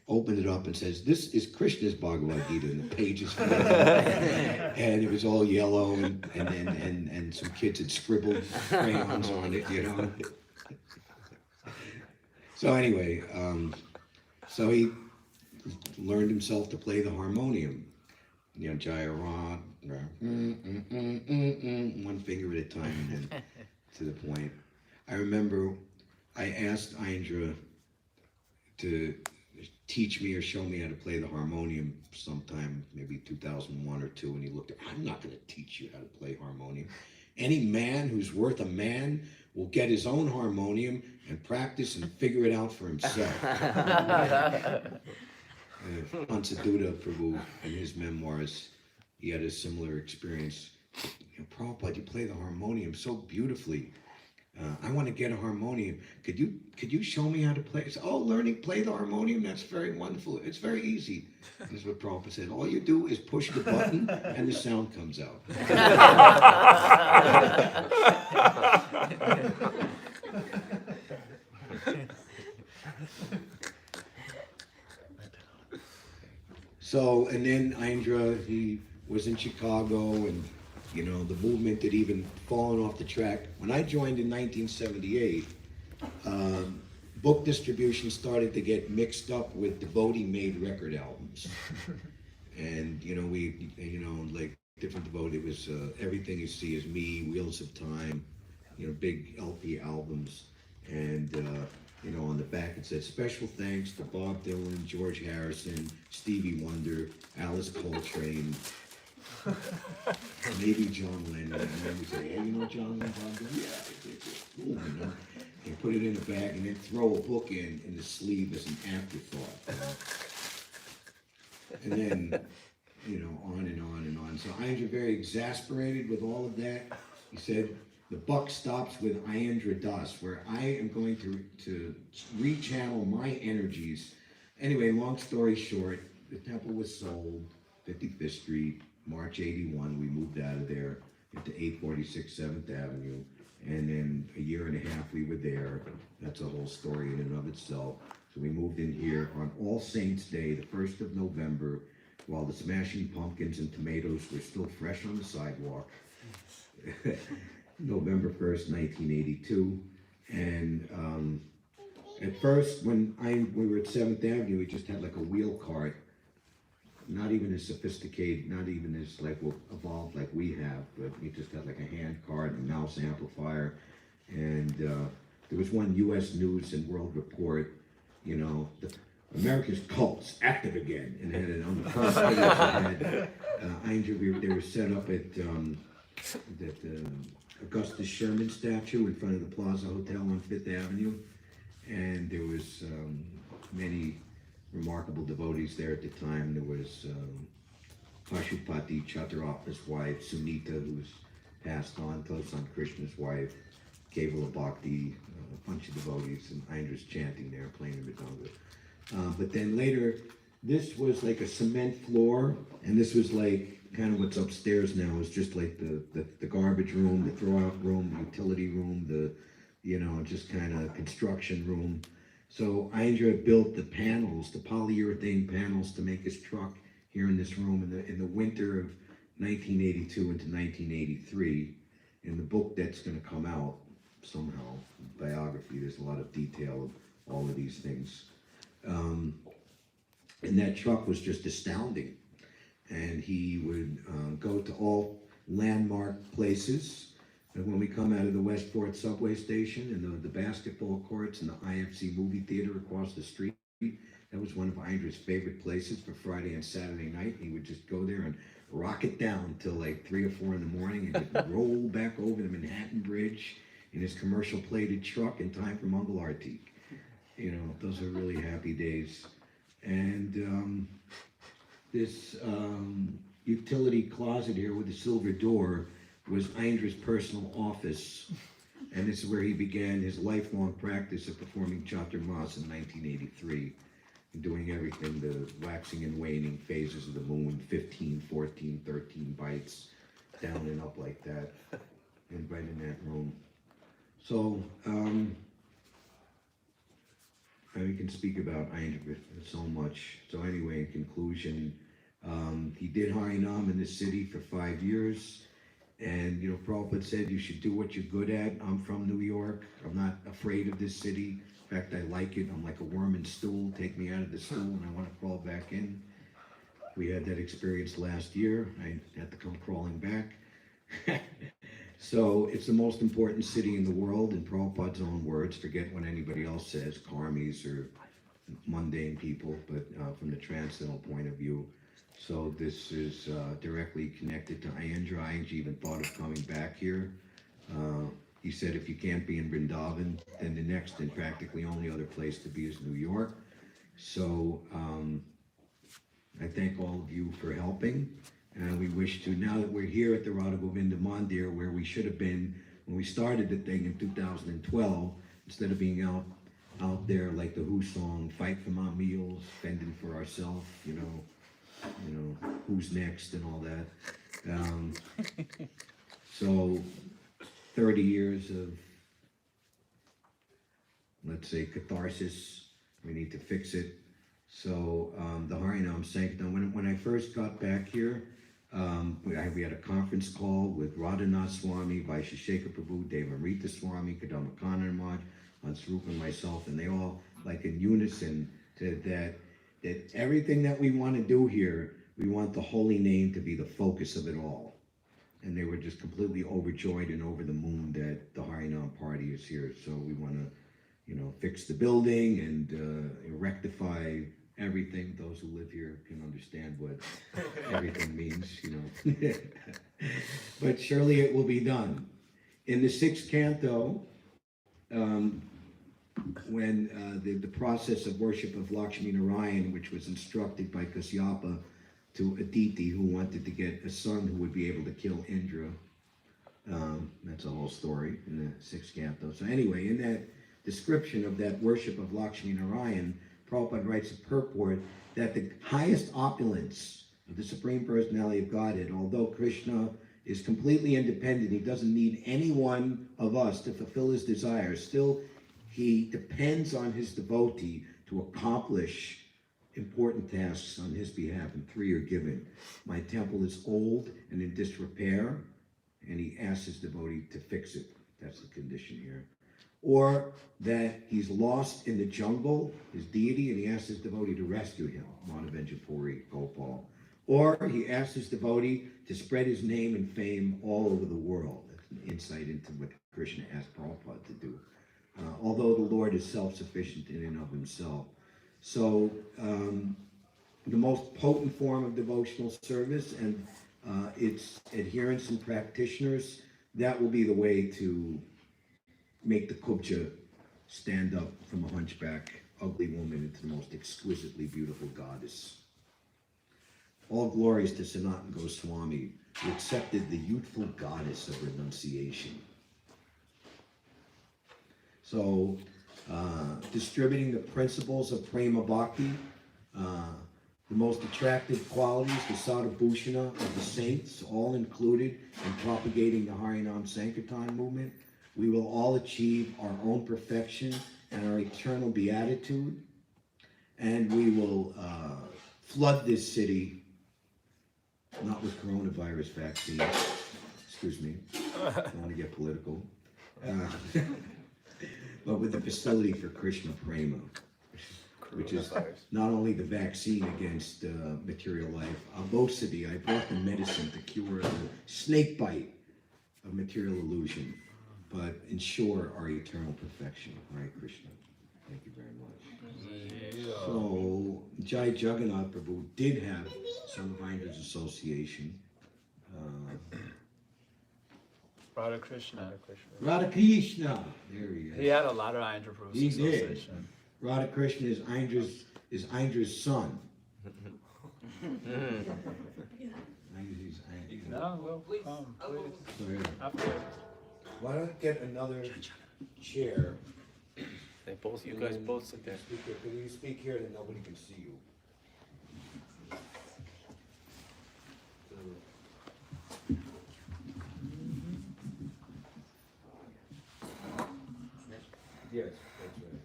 opened it up and says, "This is Krishna's Bhagavad Gita," and the pages fell out. And it was all yellow, and some kids had scribbled crayons on it, you know. So anyway, so he learned himself to play the harmonium, you know, Jaya Ra, one finger at a time, and then to the point. I remember I asked Aindra to teach me or show me how to play the harmonium sometime, maybe 2001 or 2, and he looked at me, "I'm not going to teach you how to play harmonium. Any man who's worth a man will get his own harmonium and practice and figure it out for himself." Aindra Prabhu, in his memoirs, he had a similar experience. You know, "Prabhupada, you play the harmonium so beautifully. I want to get a harmonium. Could you show me how to play?" I said, "Oh, play the harmonium, that's very wonderful. It's very easy." This is what Prabhupada said. "All you do is push the button and the sound comes out." So, and then Aindra, he was in Chicago, and you know, the movement had even fallen off the track. When I joined in 1978, book distribution started to get mixed up with devotee-made record albums. And you know, like different devotee, it was Everything You See Is Me, Wheels of Time, you know, big LP albums. And you know, on the back it said, "Special thanks to Bob Dylan, George Harrison, Stevie Wonder, Alice Coltrane, maybe John Lennon." And then we say, "Hey, you know John Lennon?" Bob Dylan? "Yeah, it's cool, you know." And put it in a bag and then throw a book in the sleeve as an afterthought. You know? And then, you know, on and on and on. So Aindra, very exasperated with all of that, he said, "The buck stops with Aindra Das, where I am going to rechannel my energies." Anyway, long story short, the temple was sold, 55th Street, March 81. We moved out of there into 846 7th Avenue. And then a year and a half we were there. That's a whole story in and of itself. So we moved in here on All Saints Day, the 1st of November, while the Smashing Pumpkins and Tomatoes were still fresh on the sidewalk. November 1st, 1982. And at first, when we were at 7th Avenue, we just had like a wheel cart, not even as sophisticated, not even as like evolved like we have, but we just had like a hand cart and mouse amplifier. And there was one U.S. News and World Report, you know, "America's cults active again," and had it on the front page. Aindra, they were set up at that Augustus Sherman statue in front of the Plaza Hotel on 5th Avenue, and there was many remarkable devotees there at the time. There was Pashupati Chaturappa's wife, Sunita, who was passed on, Tosan Krishna's wife, Kevala Bhakti, a bunch of devotees, and Aindra's chanting there, playing the mridanga. But then later, this was like a cement floor, and this was like kind of what's upstairs now is just like the garbage room, the throw-out room, the utility room, the, you know, just kind of construction room. So Aindra built the panels, the polyurethane panels, to make his truck here in this room in the winter of 1982 into 1983. In the book that's going to come out somehow, biography, there's a lot of detail of all of these things. And that truck was just astounding. And he would go to all landmark places. And when we come out of the Westport subway station and the basketball courts and the IFC movie theater across the street, that was one of Aindra's favorite places for Friday and Saturday night. He would just go there and rock it down till like 3 or 4 in the morning and just roll back over the Manhattan Bridge in his commercial plated truck in time for Mangal Arati. You know, those are really happy days. And this utility closet here with the silver door was Aindra's personal office, and this is where he began his lifelong practice of performing Chaturmas in 1983, and doing everything, the waxing and waning phases of the moon, 15, 14, 13 bites, down and up like that, and right in that room. So, we can speak about Aindra so much. So anyway, in conclusion, he did Harinam in this city for 5 years. And, you know, Prabhupada said you should do what you're good at. I'm from New York. I'm not afraid of this city. In fact, I like it. I'm like a worm in stool. Take me out of the stool and I want to crawl back in. We had that experience last year. I had to come crawling back. So it's the most important city in the world, in Prabhupada's own words. Forget what anybody else says, karmis or mundane people, but from the transcendental point of view. So this is directly connected to Aindra. Aindra even thought of coming back here. He said if you can't be in Vrindavan, then the next and practically only other place to be is New York. So I thank all of you for helping. And we wish to, now that we're here at the Radha Govinda Mandir, where we should have been when we started the thing in 2012, instead of being out there like the Who song, fight for my meals, fending for ourselves, you know, who's next and all that. So 30 years of, let's say, catharsis. We need to fix it. So the Harinam Sankirtan, when I first got back here, we had a conference call with Radhanath Swami, Vaisheshekha Prabhu, Devamrita Swami, Kadamba Kananamaj, Sripad and myself, and they all, like in unison, said that everything that we want to do here, we want the holy name to be the focus of it all. And they were just completely overjoyed and over the moon that the Harinam party is here. So we want to, you know, fix the building and rectify everything. Those who live here can understand what everything means, you know. But surely it will be done. In the 6th canto, when the process of worship of Lakshmi Narayan, which was instructed by Kasyapa to Aditi, who wanted to get a son who would be able to kill Indra. That's a whole story in the 6th canto. So anyway, in that description of that worship of Lakshmi Narayan, Prabhupada writes a purport that the highest opulence of the Supreme Personality of Godhead, although Krishna is completely independent, he doesn't need any one of us to fulfill his desires, still he depends on his devotee to accomplish important tasks on his behalf, and 3 are given. My temple is old and in disrepair, and he asks his devotee to fix it. That's the condition here. Or that he's lost in the jungle, his deity, and he asks his devotee to rescue him, Madhavenjapuri, Gopal. Or he asks his devotee to spread his name and fame all over the world. That's an insight into what Krishna asked Prabhupada to do. Although the Lord is self-sufficient in and of himself. So the most potent form of devotional service and its adherents and practitioners, that will be the way to make the kubja stand up from a hunchback, ugly woman into the most exquisitely beautiful goddess. All glories to Sanatana Goswami, who accepted the youthful goddess of renunciation. So, distributing the principles of Prema Bhakti, the most attractive qualities, the Sadhubhushana of the saints, all included in propagating the Harinam Sankirtan movement. We will all achieve our own perfection and our eternal beatitude, and we will flood this city, not with coronavirus vaccines, excuse me, I don't want to get political, but with the facility for Krishna Prema, which is not only the vaccine against material life, obesity. I brought the medicine to cure the snake bite of material illusion, but ensure our eternal perfection. Hare Krishna. Thank you very much. So, Jai Jagannath Prabhu did have some of Aindra's association. Radha Krishna. Radha Krishna. There he is. He had a lot of Aindra Prabhu's He did. association. Radha Krishna is Aindra's son. No, well, please. So, After. why don't you get another chair? You guys both sit there. Speak here. Can you speak here then nobody can see you? Yes, that's right.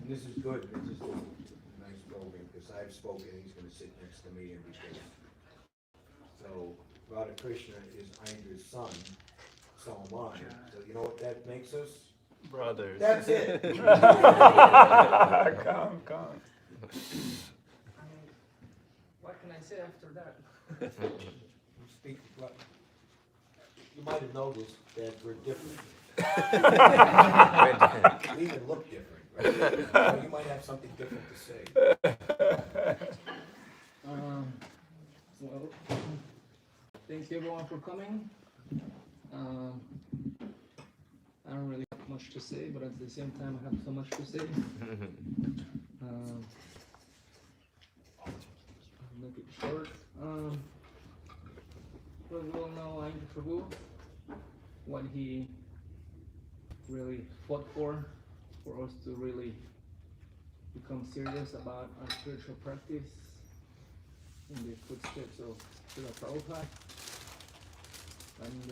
And this is good. It's just a nice program because I've spoken. He's going to sit next to me and be good. So Radha Krishna is Aindra's son. So am I. So you know what that makes us? Brothers. That's it. Come. What can I say after that? Speak. You might have noticed that we're different. We even look different. Right? So you might have something different to say. Well, thank you everyone for coming. I don't really have much to say, but at the same time I have so much to say. I'll make it short. We all know Aindra Prabhu, what he really fought for us to really become serious about our spiritual practice in the footsteps of Sripad Prabhupada. And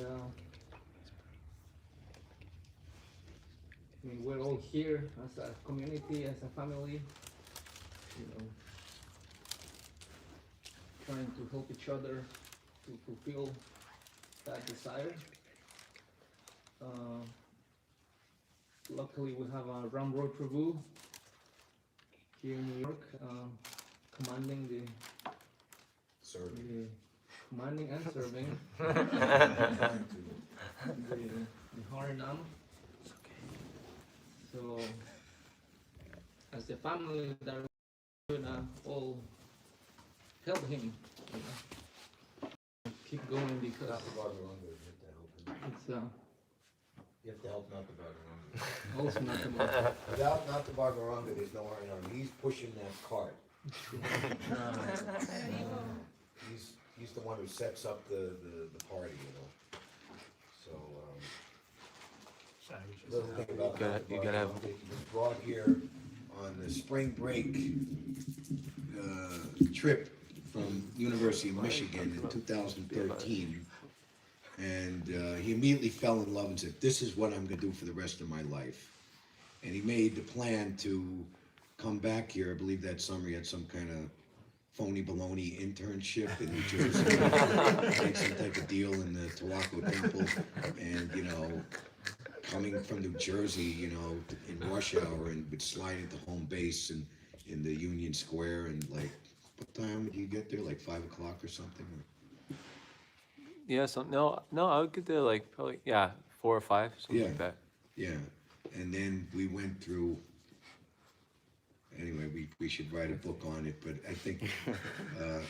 I mean, we're all here as a community, as a family, you know, trying to help each other to fulfill that desire. Luckily, we have Aindra Prabhu here in New York, commanding and serving the Harinam. So, as the family, that we're gonna all help him, you know, keep going because Not the Bhagavananda, you have to help him. it's You have to help not the Bhagavananda. also not the most. Without not the Bhagavananda, there's no Harinam. He's pushing that cart. He's the one who sets up the party, you know. So, little thing about You gotta have- Bhagavananda, he was brought here on the spring break trip from University of Michigan in 2013. And he immediately fell in love and said, this is what I'm going to do for the rest of my life. And he made the plan to come back here. I believe that summer he had some kind of phony baloney internship in New Jersey. Make some type of deal in the Tawako Temple. And, you know, coming from New Jersey, you know, in rush hour and would slide into home base and in the Union Square. And like, what time would you get there? Like 5 o'clock or something? Yeah, no, I would get there like probably 4 or 5, something Yeah. like that. Yeah, and then we went through, anyway, we should write a book on it, but I think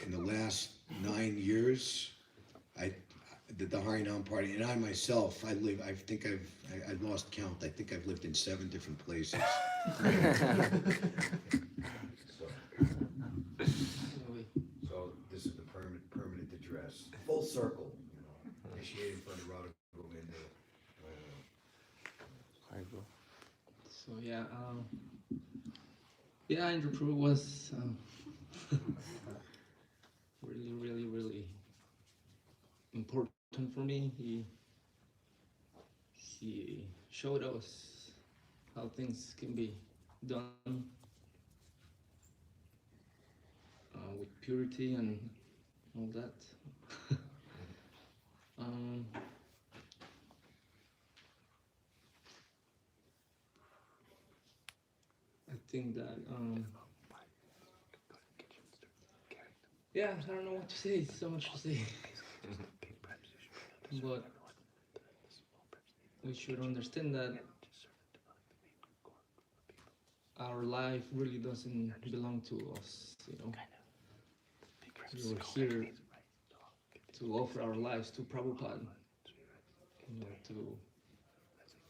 in the last 9 years, the Harinam party, and I myself, I think I've lost count, I think I've lived in 7 different places. So this is the permanent address, full circle, you know, initiated from the Radha Govinda. So Aindra Prabhu was really important for me. He showed us how things can be done with purity and all that. I think that I don't know what to say. So much to say. But we should understand that our life really doesn't belong to us, you know. We're here to offer our lives to Prabhupada, you know,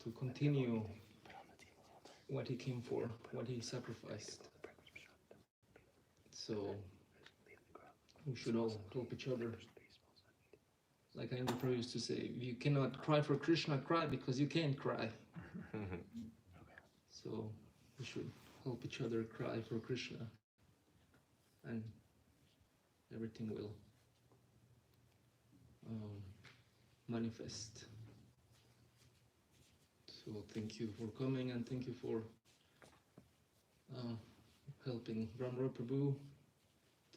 to continue what he came for, what he sacrificed. So we should all help each other. Like Aindra Prabhu used to say, if you cannot cry for Krishna, cry because you can't cry. So we should help each other cry for Krishna, and everything will manifest. So thank you for coming, and thank you for helping Aindra Prabhu.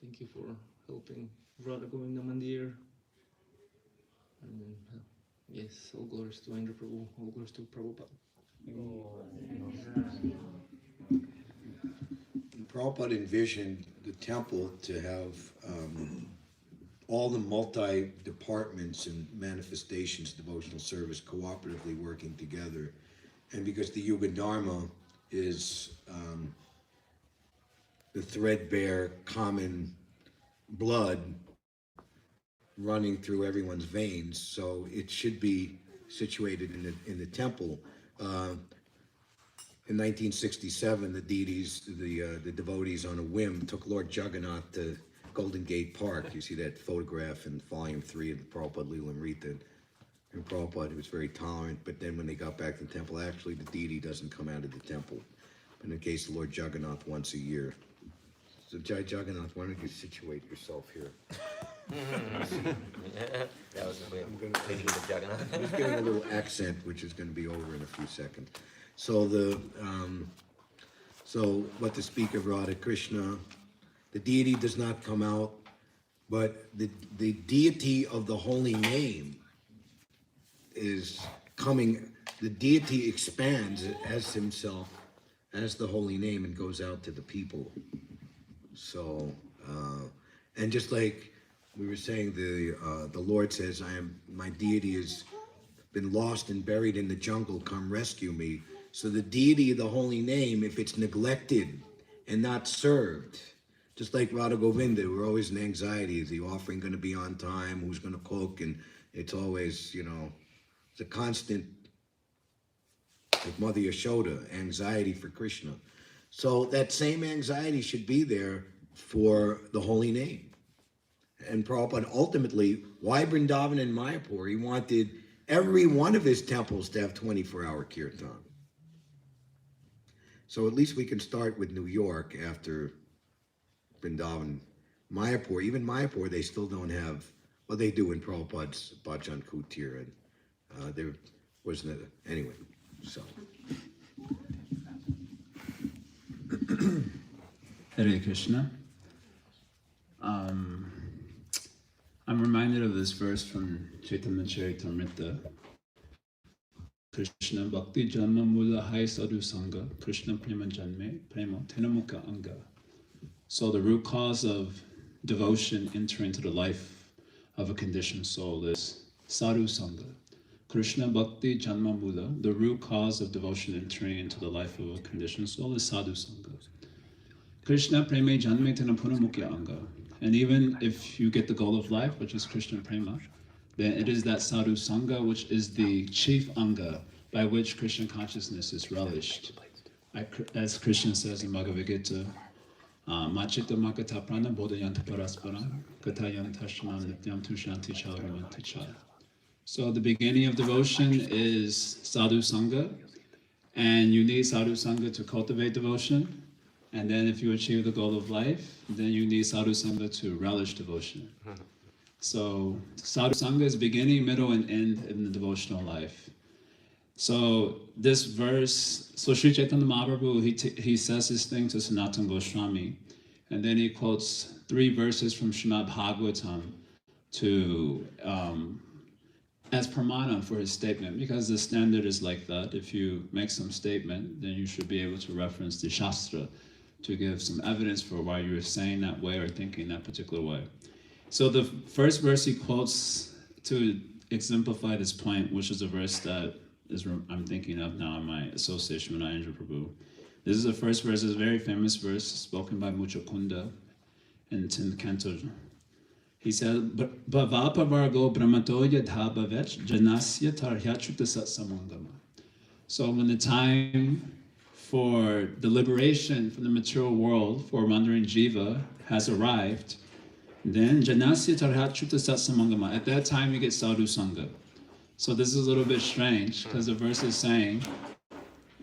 Thank you for helping Radha Govinda Mandir. And then, yes, all glories to Aindra Prabhu, all glories to Prabhupada. Prabhupada envisioned the temple to have all the multi-departments and manifestations, devotional service, cooperatively working together. And because the Yuga Dharma is the threadbare common blood running through everyone's veins, so it should be situated in the temple. In 1967, the deities, the devotees on a whim took Lord Jagannath to Golden Gate Park. You see that photograph in volume 3 of the Prabhupada Leelamrita. And Prabhupada was very tolerant, but then when they got back to the temple, actually the deity doesn't come out of the temple. But in the case of Lord Jagannath, once a year. So Jai Jagannath, why don't you situate yourself here? Yeah, that was the way I'm going to Jagannath. I'm just getting a little accent, which is going to be over in a few seconds. So what to speak of Radha Krishna, the deity does not come out, but the deity of the holy name is coming. The deity expands as himself, as the holy name, and goes out to the people. So, and just like we were saying, the Lord says, my deity has been lost and buried in the jungle, come rescue me. So the deity of the holy name, if it's neglected and not served, just like Radha Govinda, we're always in anxiety. Is the offering going to be on time? Who's going to cook? And it's always, it's a constant, like Mother Yashoda, anxiety for Krishna. So that same anxiety should be there for the holy name. And Prabhupada ultimately, why Vrindavan and Mayapur? He wanted every one of his temples to have 24-hour kirtan. So at least we can start with New York after Vrindavan. Mayapur, even Mayapur, they still don't have, well, they do in Prabhupada's Bhajan Kutir, and there wasn't, anyway, so. Hare Krishna. I'm reminded of this verse from Chaitanya Charitamrita. Krishna Bhakti Janma Mula Hai Sadhu Sangha, Krishna Prema Janme, Prema Tenamukha Anga. So the root cause of devotion entering into the life of a conditioned soul is Sadhu Sangha. Krishna Bhakti Janma Mula, the root cause of devotion entering into the life of a conditioned soul is Sadhu Sangha. Krishna Prema Janme Tenamukha Anga. And even if you get the goal of life, which is Krishna Prema, then it is that Sadhu Sangha which is the chief Anga by which Krishna consciousness is relished. As Krishna says in Bhagavad Gita, Machita Makata Prana Bodhayanta Parasparam, Katayanta Shanam Nityam Tushanti Charamanti Cha. So the beginning of devotion is Sadhu Sangha, and you need Sadhu Sangha to cultivate devotion. And then if you achieve the goal of life, then you need Sadhu Sangha to relish devotion. So Sadhu Sangha is beginning, middle, and end in the devotional life. So this verse, so Sri Chaitanya Mahaprabhu, he says this thing to Sanatana Goswami, and then he quotes 3 verses from Srimad Bhagavatam to as pramana for his statement, because the standard is like that. If you make some statement, then you should be able to reference the Shastra to give some evidence for why you're saying that way or thinking that particular way. So the first verse he quotes to exemplify this point, which is a verse that I'm thinking of now in my association with Aindra Prabhu. This is the first verse, it's a very famous verse spoken by Muchakunda in 10th canto. He said, Bhavapa Vargo Brahmatoya Dhabavech Janasya Tarhyachuta Satsamangama. So when the time for the liberation from the material world for wandering jiva has arrived, then Janasya Tarhachuta Satsamangama. At that time you get Sadhu Sangha. So this is a little bit strange because the verse is saying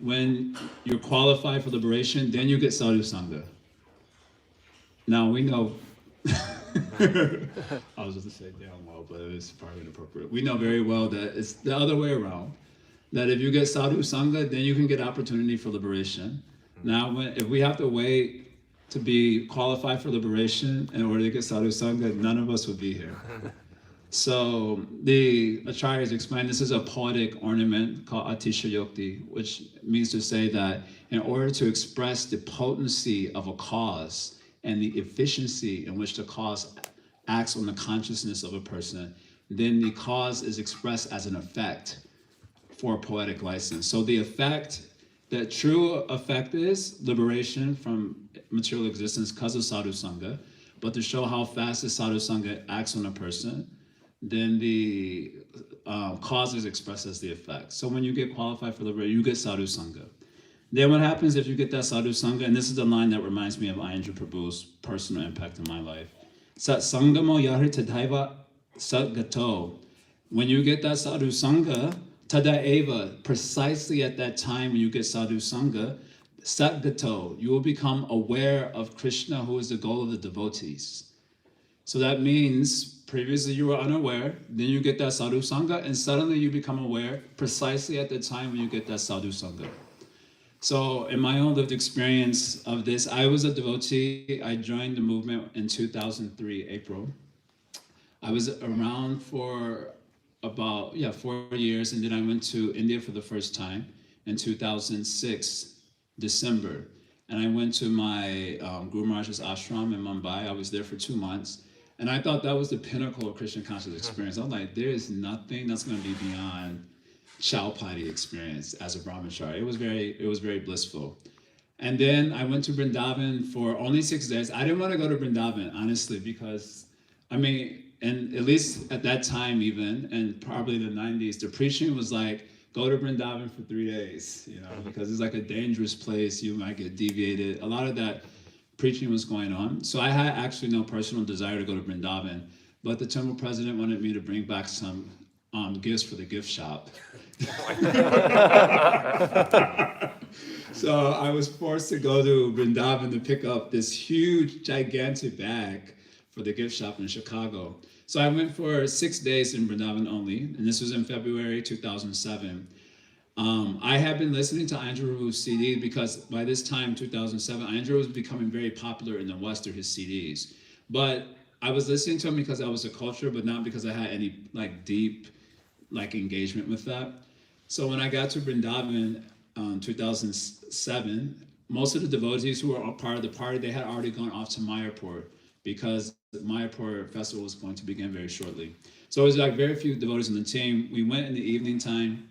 when you're qualified for liberation, then you get Sadhu Sangha. Now we know I was just going to say damn well, but it's probably inappropriate. We know very well that it's the other way around. That if you get Sadhu Sangha, then you can get opportunity for liberation. Now, if we have to wait to be qualified for liberation in order to get sadhu sangha, none of us would be here. So the acharyas explain this is a poetic ornament called atishayokti, which means to say that in order to express the potency of a cause and the efficiency in which the cause acts on the consciousness of a person, then the cause is expressed as an effect for a poetic license. So the effect, the true effect is liberation from material existence because of sadhu sangha, but to show how fast the sadhu sangha acts on a person, then the cause is expressed as the effect. So when you get qualified for liberation, you get sadhu sangha. Then what happens if you get that sadhu sangha, and this is the line that reminds me of Aindra Prabhu's personal impact in my life. Sat sangamo yari tadaiva sat gato. When you get that sadhu sangha, tada eva, precisely at that time when you get sadhu sangha, sat gato, you will become aware of Krishna, who is the goal of the devotees. So that means previously you were unaware, then you get that sadhu sangha, and suddenly you become aware precisely at the time when you get that sadhu sangha. So in my own lived experience of this, I was a devotee. I joined the movement in 2003, April. I was around for about 4 years, and then I went to India for the first time in 2006, December. And I went to my Guru Maharaj's ashram in Mumbai. I was there for 2 months. And I thought that was the pinnacle of Krishna conscious experience. I was like, there is nothing that's going to be beyond Chaupati experience as a brahmachari. It was very blissful. And then I went to Vrindavan for only 6 days. I didn't want to go to Vrindavan, honestly, because, I mean, and at least at that time even, and probably the 90s, the preaching was like, go to Vrindavan for 3 days, you know, because it's like a dangerous place. You might get deviated. A lot of that preaching was going on. So I had actually no personal desire to go to Vrindavan, but the temple president wanted me to bring back some gifts for the gift shop. So I was forced to go to Vrindavan to pick up this huge, gigantic bag for the gift shop in Chicago. So I went for 6 days in Vrindavan only, and this was in February 2007. I had been listening to Aindra Prabhu's CD because by this time, 2007, Aindra was becoming very popular in the West through his CDs. But I was listening to him because I was a culture, but not because I had any deep engagement with that. So when I got to Vrindavan in 2007, most of the devotees who were a part of the party, they had already gone off to Mayapur because the Mayapur festival was going to begin very shortly. So it was very few devotees on the team. We went in the evening time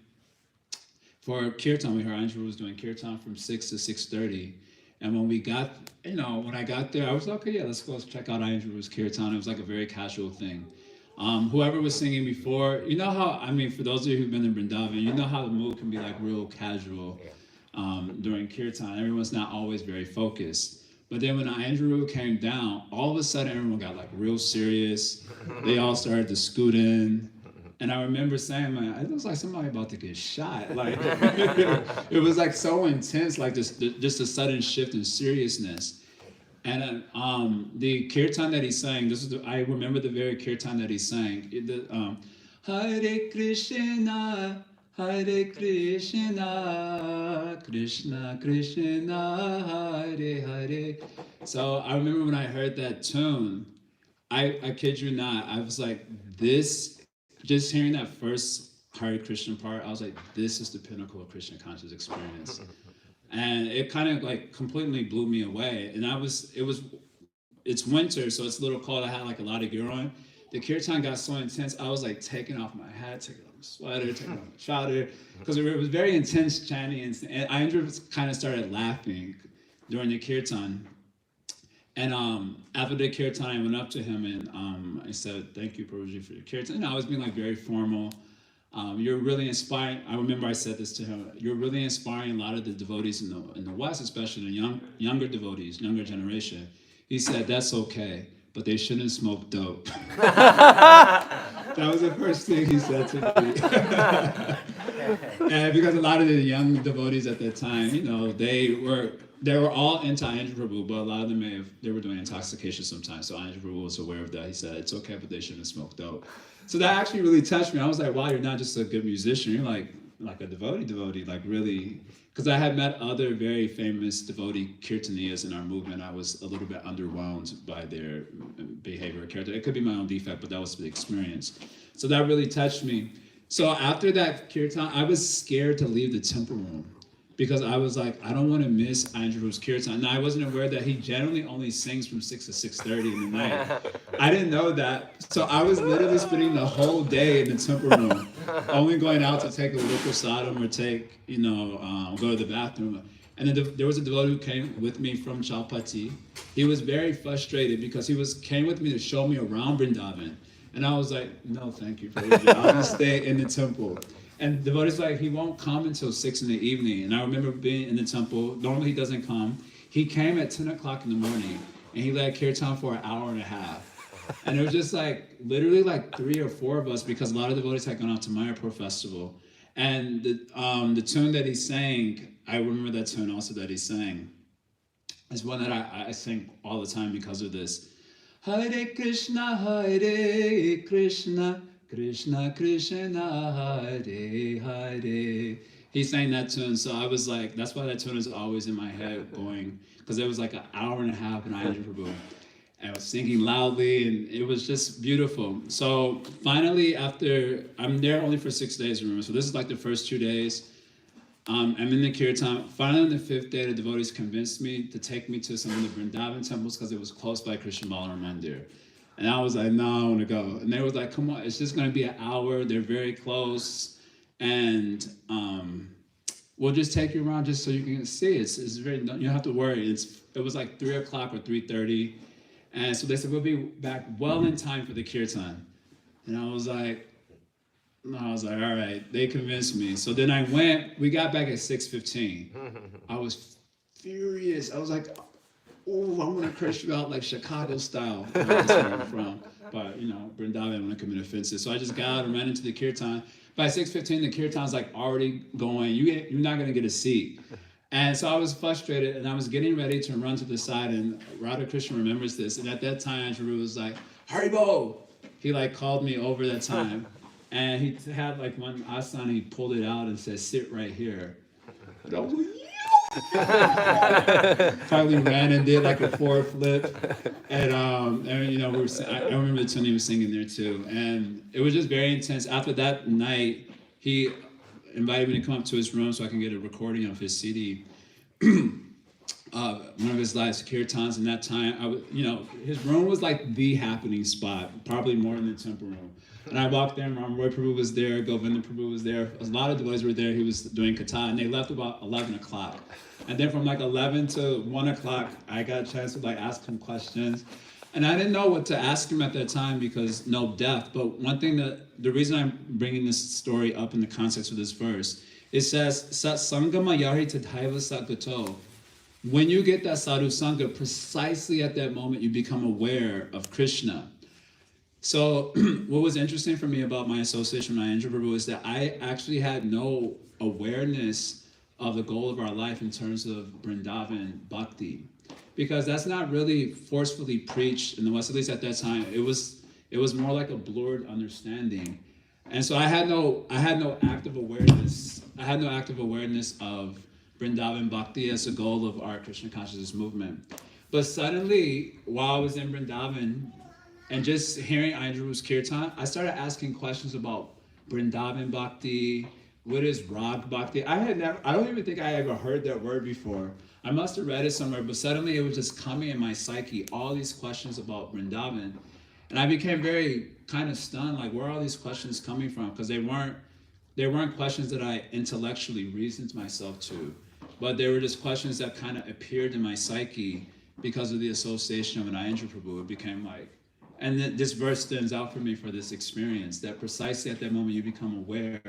for kirtan. We heard Aindra was doing kirtan from 6 to 6:30. And when we got, when I got there, I was like, okay, yeah, let's go check out Aindra kirtan. It was like a very casual thing. Whoever was singing before, you know how, for those of you who've been in Vrindavan, you know how the mood can be real casual during kirtan. Everyone's not always very focused. But then when Aindra came down, all of a sudden everyone got real serious. They all started to scoot in. And I remember saying, it looks like somebody about to get shot. It was so intense, just a sudden shift in seriousness. And the kirtan that he sang, I remember the very kirtan that he sang. Hare Krishna, Hare Krishna, Krishna Krishna, Hare Hare. So I remember when I heard that tune, I kid you not, I was like, just hearing that first Hare Krishna part, I was like, this is the pinnacle of Krishna conscious experience. And it kind of completely blew me away. And it's winter, so it's a little cold. I had a lot of gear on. The kirtan got so intense, I was taking off my hat, taking off my sweater, taking off my chador, because it was very intense chanting. And Aindra kind of started laughing during the kirtan. And after the kirtan, I went up to him and I said, thank you, Prabhuji, for your kirtan. And I was being very formal. You're really inspiring. I remember I said this to him. You're really inspiring a lot of the devotees in the West, especially the younger devotees, younger generation. He said, that's okay, but they shouldn't smoke dope. That was the first thing he said to me. And because a lot of the young devotees at that time, they were all into Aindra Prabhu, but a lot of them they were doing intoxication sometimes. So Aindra Prabhu was aware of that. He said, it's okay, but they shouldn't smoke dope. So that actually really touched me. I was like, wow, you're not just a good musician. You're like a devotee, like really, because I had met other very famous devotee kirtaniyas in our movement. I was a little bit underwhelmed by their behavior or character. It could be my own defect, but that was the experience. So that really touched me. So after that kirtan, I was scared to leave the temple room because I was like, I don't want to miss Aindra Prabhu's kirtan. Now I wasn't aware that he generally only sings from 6 to 6:30 in the night. I didn't know that. So I was literally spending the whole day in the temple room, only going out to take a liquor sadam or take, go to the bathroom. And then there was a devotee who came with me from Chalpati. He was very frustrated because he came with me to show me around Vrindavan. And I was like, no, thank you, Prabhuji. I'll just stay in the temple. And the devotee's like, he won't come until 6 in the evening. And I remember being in the temple. Normally he doesn't come. He came at 10 o'clock in the morning and he led kirtan for an hour and a half. And it was just like, literally like 3 or 4 of us because a lot of devotees had gone out to Mayapur Festival. And the tune that he sang, I remember that tune also that he sang. It's one that I sing all the time because of this. Hare Krishna, Krishna Krishna, Hare Hare. He sang that tune, so I was like, that's why that tune is always in my head going, because it was like an hour and a half in Aindra Prabhu. And I was singing loudly, and it was just beautiful. So finally, after, I'm there only for 6 days, remember, so this is like the first 2 days. I'm in the kirtan. Finally, on the 5th day, the devotees convinced me to take me to some of the Vrindavan temples because it was close by Krishna Balaram Mandir. And I was like, no, I want to go. And they was like, come on, it's just going to be an hour. They're very close. And we'll just take you around just so you can see. It's very, you don't have to worry. It was like 3 o'clock or 3:30. And so they said, we'll be back well in time for the kirtan. And I was like, all right, they convinced me. So then I went, we got back at 6:15. I was furious. I was like, oh, I want to curse you out like Chicago style. That's where I'm from. But, Vrindavan, I want to commit offenses. So I just got out and ran into the kirtan. By 6:15, the kirtan's like already going. You're not going to get a seat. And so I was frustrated, and I was getting ready to run to the side, and Radha Krishna remembers this. And at that time, Andrew was like, Haribo! He like called me over that time. And he had like one asana, he pulled it out and said, sit right here. And I was like, finally ran and did like a 4-flip. And I remember the tune he was singing there too. And it was just very intense. After that night, he invited me to come up to his room so I can get a recording of his CD. One of his last kirtans in that time, his room was like the happening spot, probably more than the temple room. And I walked there, and Roy Prabhu was there, Govinda Prabhu was there, a lot of devotees were there. He was doing katha, and they left about 11 o'clock. And then from like 11 to 1 o'clock, I got a chance to like ask him questions. And I didn't know what to ask him at that time because no depth. But one thing the reason I'm bringing this story up in the context of this verse, it says, Sat Sangama Yari Tadhaiva Sagato. When you get that sadhu sangha, precisely at that moment, you become aware of Krishna. So what was interesting for me about my association with Aindra Prabhu is that I actually had no awareness of the goal of our life in terms of Vrindavan Bhakti. Because that's not really forcefully preached in the West, at least at that time. It was more like a blurred understanding. And so I had no active awareness. I had no active awareness of Vrindavan Bhakti as a goal of our Krishna consciousness movement. But suddenly, while I was in Vrindavan, and just hearing Aindra Kirtan, I started asking questions about Vrindavan Bhakti, what is Rag Bhakti? I don't even think I ever heard that word before. I must have read it somewhere, but suddenly it was just coming in my psyche, all these questions about Vrindavan. And I became very kind of stunned, like where are all these questions coming from? Because they weren't questions that I intellectually reasoned myself to, but they were just questions that kind of appeared in my psyche because of the association of an Aindra Prabhu. It became like, and this verse stands out for me for this experience, that precisely at that moment you become aware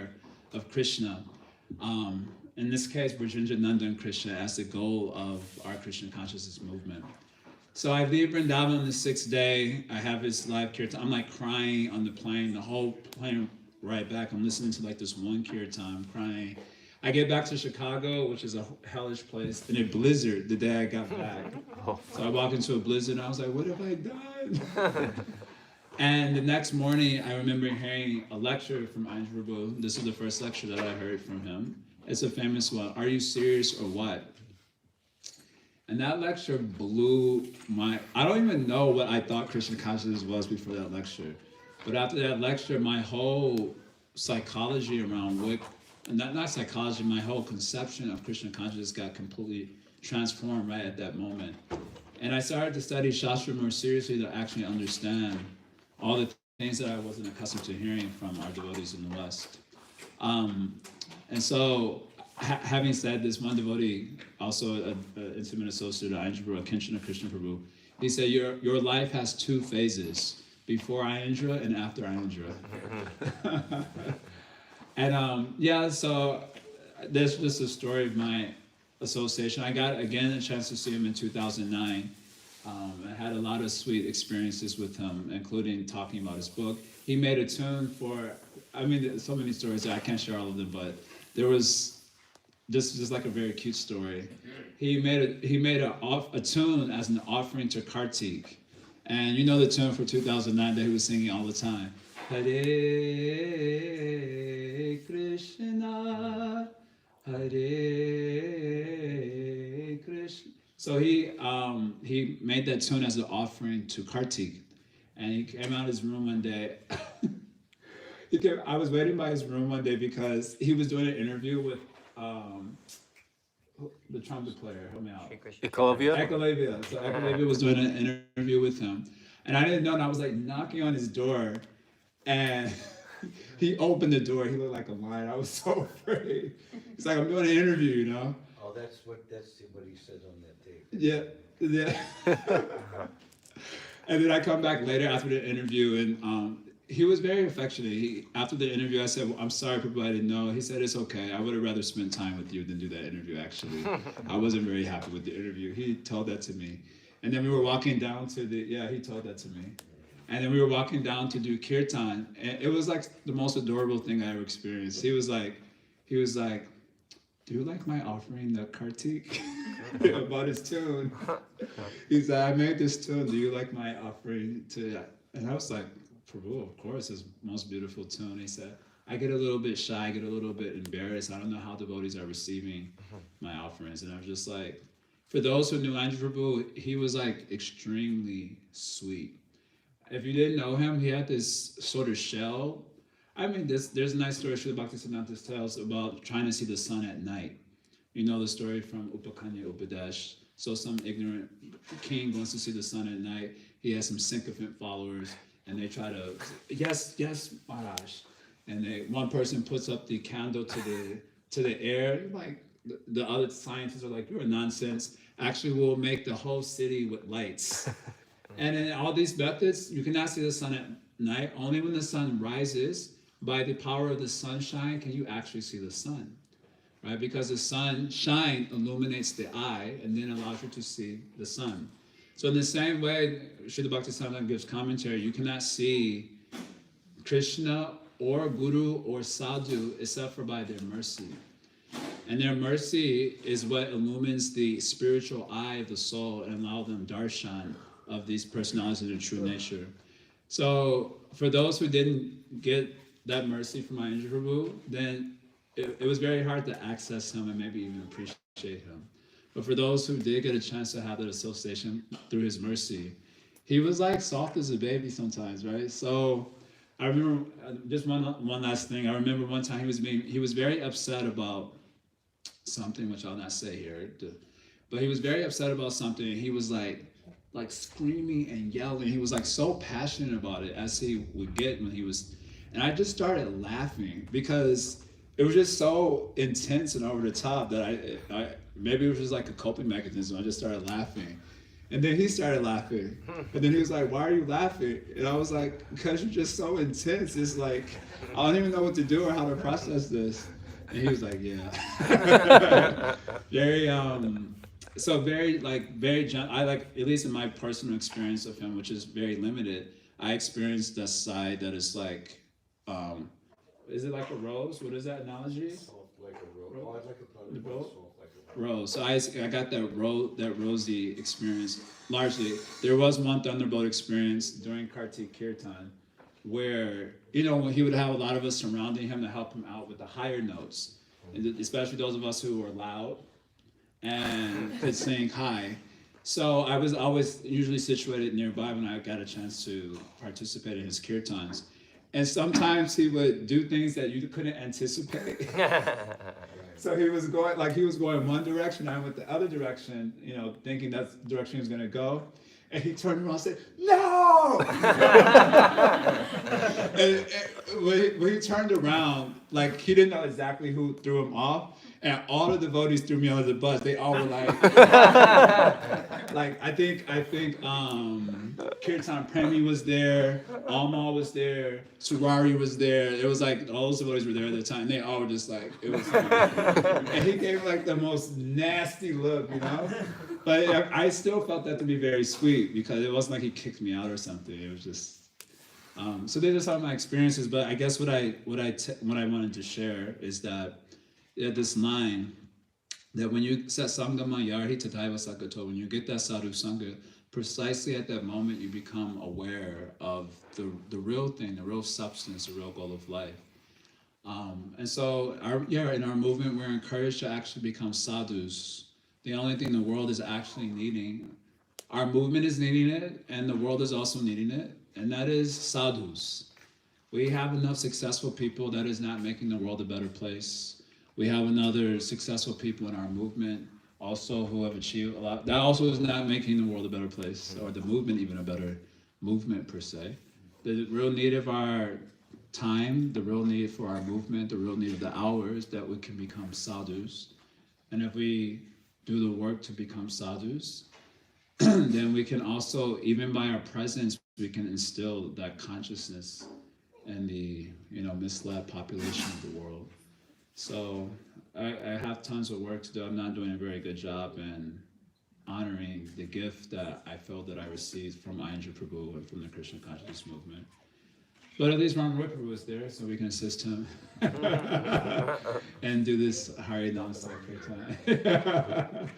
of Krishna. In this case, Brajendra Nandan Krishna as the goal of our Krishna consciousness movement. So I leave Vrindavan on the 6th day. I have his live kirtan. I'm like crying on the plane, the whole plane right back. I'm listening to like this one kirtan, I'm crying. I get back to Chicago, which is a hellish place, in a blizzard the day I got back. So I walk into a blizzard and I was like, what have I done? And the next morning, I remember hearing a lecture from Aindra Prabhu. This is the first lecture that I heard from him. It's a famous one. Are you serious or what? And that lecture blew my. I don't even know what I thought Krishna consciousness was before that lecture. But after that lecture, my whole psychology around what, not psychology, my whole conception of Krishna consciousness got completely transformed right at that moment. And I started to study Shastra more seriously to actually understand all the things that I wasn't accustomed to hearing from our devotees in the West. And so, having said this, one devotee, also an intimate associate of Aindra Prabhu, Kinshana Krishna Prabhu, he said, your life has two phases, before Aindra and after Aindra. And yeah, so there's just a story of my association. I got, again, a chance to see him in 2009. I had a lot of sweet experiences with him, including talking about his book. He made a tune for, I mean, there's so many stories that I can't share all of them, but there was just like a very cute story. He made a tune as an offering to Kartik. And you know the tune for 2009 that he was singing all the time. Hare Krishna, Hare Krishna. So he made that tune as an offering to Kartik. And he came out of his room one day. I was waiting by his room one day because he was doing an interview with the trumpet player. Help me out. Ekalavya. So Ekalavya was doing an interview with him. And I didn't know, and I was like knocking on his door. And he opened the door. He looked like a lion. I was so afraid. He's like, I'm doing an interview, you know? Oh, that's what he said on that tape. Yeah. And then I come back later after the interview, and he was very affectionate. After the interview, I said, well, I'm sorry, Prabhu, I didn't know. He said, it's okay. I would have rather spent time with you than do that interview, actually. I wasn't very happy with the interview. He told that to me. And then we were walking down to he told that to me. And then we were walking down to do kirtan, and it was like the most adorable thing I ever experienced. He was like, do you like my offering the Kartik about his tune? He said, I made this tune. Do you like my offering to? And I was like, Prabhu, of course, his most beautiful tune. He said, I get a little bit shy, I get a little bit embarrassed. I don't know how devotees are receiving my offerings. And I was just like, for those who knew Aindra Prabhu, he was like extremely sweet. If you didn't know him, he had this sort of shell. I mean, there's a nice story Srila Bhaktisiddhanta tells about trying to see the sun at night. You know the story from Upakanya Upadesh. So some ignorant king wants to see the sun at night. He has some sycophant followers, and they try to, yes, Maharaj. And one person puts up the candle to the air. Like the other scientists are like, you're nonsense. Actually, we'll make the whole city with lights. And in all these methods, you cannot see the sun at night. Only when the sun rises, by the power of the sunshine, can you actually see the sun, right? Because the sunshine illuminates the eye and then allows you to see the sun. So in the same way, Srila Bhaktisiddhanta gives commentary, you cannot see Krishna or Guru or Sadhu except for by their mercy. And their mercy is what illumines the spiritual eye of the soul and allow them darshan of these personalities in their true nature. So for those who didn't get that mercy from Aindra Prabhu, then it was very hard to access him and maybe even appreciate him. But for those who did get a chance to have that association through his mercy, he was like soft as a baby sometimes, right? So I remember just one last thing. I remember one time he was very upset about something, which I'll not say here, but he was very upset about something. And he was like screaming and yelling. He was like so passionate about it, as he would get when he was, and I just started laughing because it was just so intense and over the top that I maybe it was just like a coping mechanism. I just started laughing. And then he started laughing. And then he was like, why are you laughing? And I was like, because you're just so intense. It's like, I don't even know what to do or how to process this. And he was like, yeah. Very gentle. I like, at least in my personal experience of him, which is very limited, I experienced a side that is like, is it like a rose? What is that analogy? like a rose. Oh, it's like a thunder, The but boat? soft like a rose. Rose. So I got that rosy experience largely. There was one thunderbolt experience during Kartik Kirtan where, when he would have a lot of us surrounding him to help him out with the higher notes, and especially those of us who were loud and could sing high. So I was always usually situated nearby when I got a chance to participate in his kirtans. And sometimes he would do things that you couldn't anticipate. So he was going one direction, I went the other direction, thinking that's the direction he was gonna go. And he turned around and said, "No!" and when he turned around, like he didn't know exactly who threw him off. And all the devotees threw me under the bus. They all were like, I think Kirtan Premi was there, Amal was there, Surari was there. It was like all those devotees were there at the time. They all were just like, it was and he gave like the most nasty look, But I still felt that to be very sweet because it wasn't like he kicked me out or something. It was just so these are some of my experiences. But I guess what I wanted to share is that this line that when you set Sangama Yarhi Tataiva Sakato, when you get that Sadhu Sangha, precisely at that moment you become aware of the real thing, the real substance, the real goal of life. And so in our movement we're encouraged to actually become sadhus. The only thing the world is actually needing, our movement is needing it, and the world is also needing it, and that is sadhus. We have enough successful people that is not making the world a better place. We have another successful people in our movement also who have achieved a lot. That also is not making the world a better place, or the movement even a better movement per se. The real need of our time, the real need for our movement, the real need of the hours that we can become sadhus. And if we do the work to become sadhus, then we can also, even by our presence, we can instill that consciousness in the misled population of the world. So I have tons of work to do. I'm not doing a very good job in honoring the gift that I felt that I received from Aindra Prabhu and from the Krishna Consciousness movement. But at least Ram Ripper was there, so we can assist him and do this Hari Nam Sankirtan.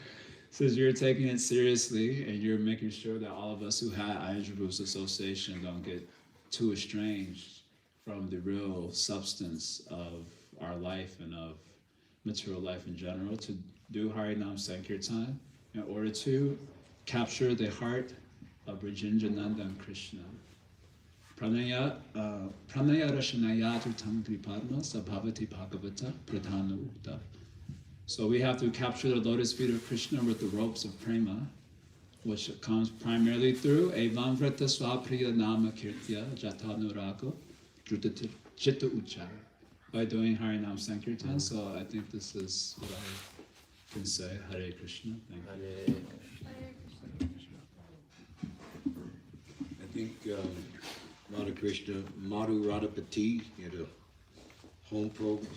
Since you're taking it seriously and you're making sure that all of us who had Aindra Prabhu's association don't get too estranged from the real substance of our life and of material life in general, to do Harinam Sankirtan in order to capture the heart of Brajinjanandan Krishna. Pranaya Rashanayatu Tamgri Padma Sabhavati Bhagavata Pradhana Ukta. So we have to capture the lotus feet of Krishna with the ropes of prema, which comes primarily through Evam Vrata Swapriya Nama Kirtya Jatanurago Chitta Uchara, by doing Harinam Sankirtan. So I think this is what I can say. Hare Krishna. Thank you. I think Radha Krishna, Madhu Radhapati, had a home program.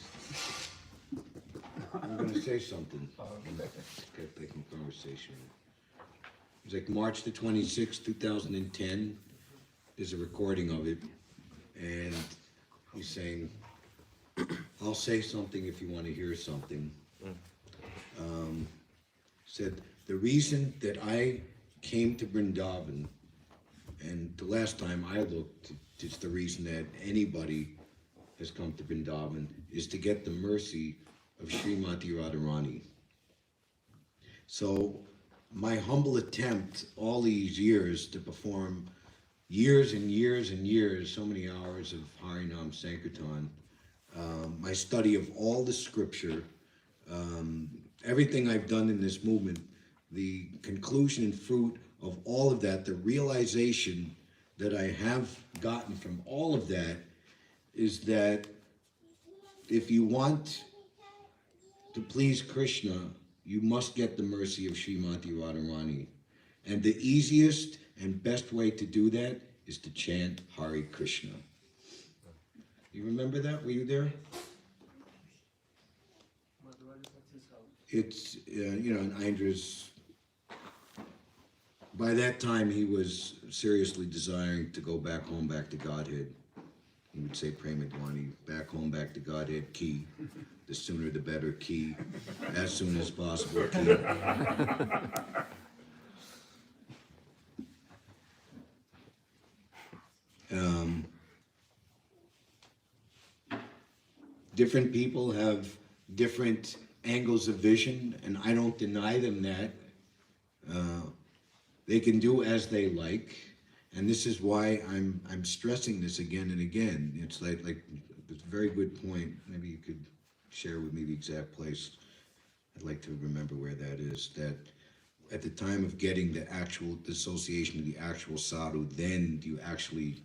I'm going to say something. Kept taking conversation. It was like March the 26th, 2010. There's a recording of it. And he's saying, I'll say something if you want to hear something. Said, the reason that I came to Vrindavan, and the last time I looked, it's the reason that anybody has come to Vrindavan, is to get the mercy of Srimati Radharani. So my humble attempt all these years to perform years and years and years, so many hours of Harinam Sankirtan, my study of all the scripture, everything I've done in this movement, the conclusion and fruit of all of that, the realization that I have gotten from all of that is that if you want to please Krishna, you must get the mercy of Srimati Radharani. And the easiest and best way to do that is to chant Hare Krishna. You remember that? Were you there? It's, in Aindra's, by that time he was seriously desiring to go back home, back to Godhead. He would say Premadwani, back home, back to Godhead, key. The sooner the better, key. As soon as possible, key. Different people have different angles of vision, and I don't deny them that. They can do as they like, and this is why I'm stressing this again and again. It's like it's a very good point. Maybe you could share with me the exact place. I'd like to remember where that is. That at the time of getting the actual dissociation of the actual sadhu, then do you actually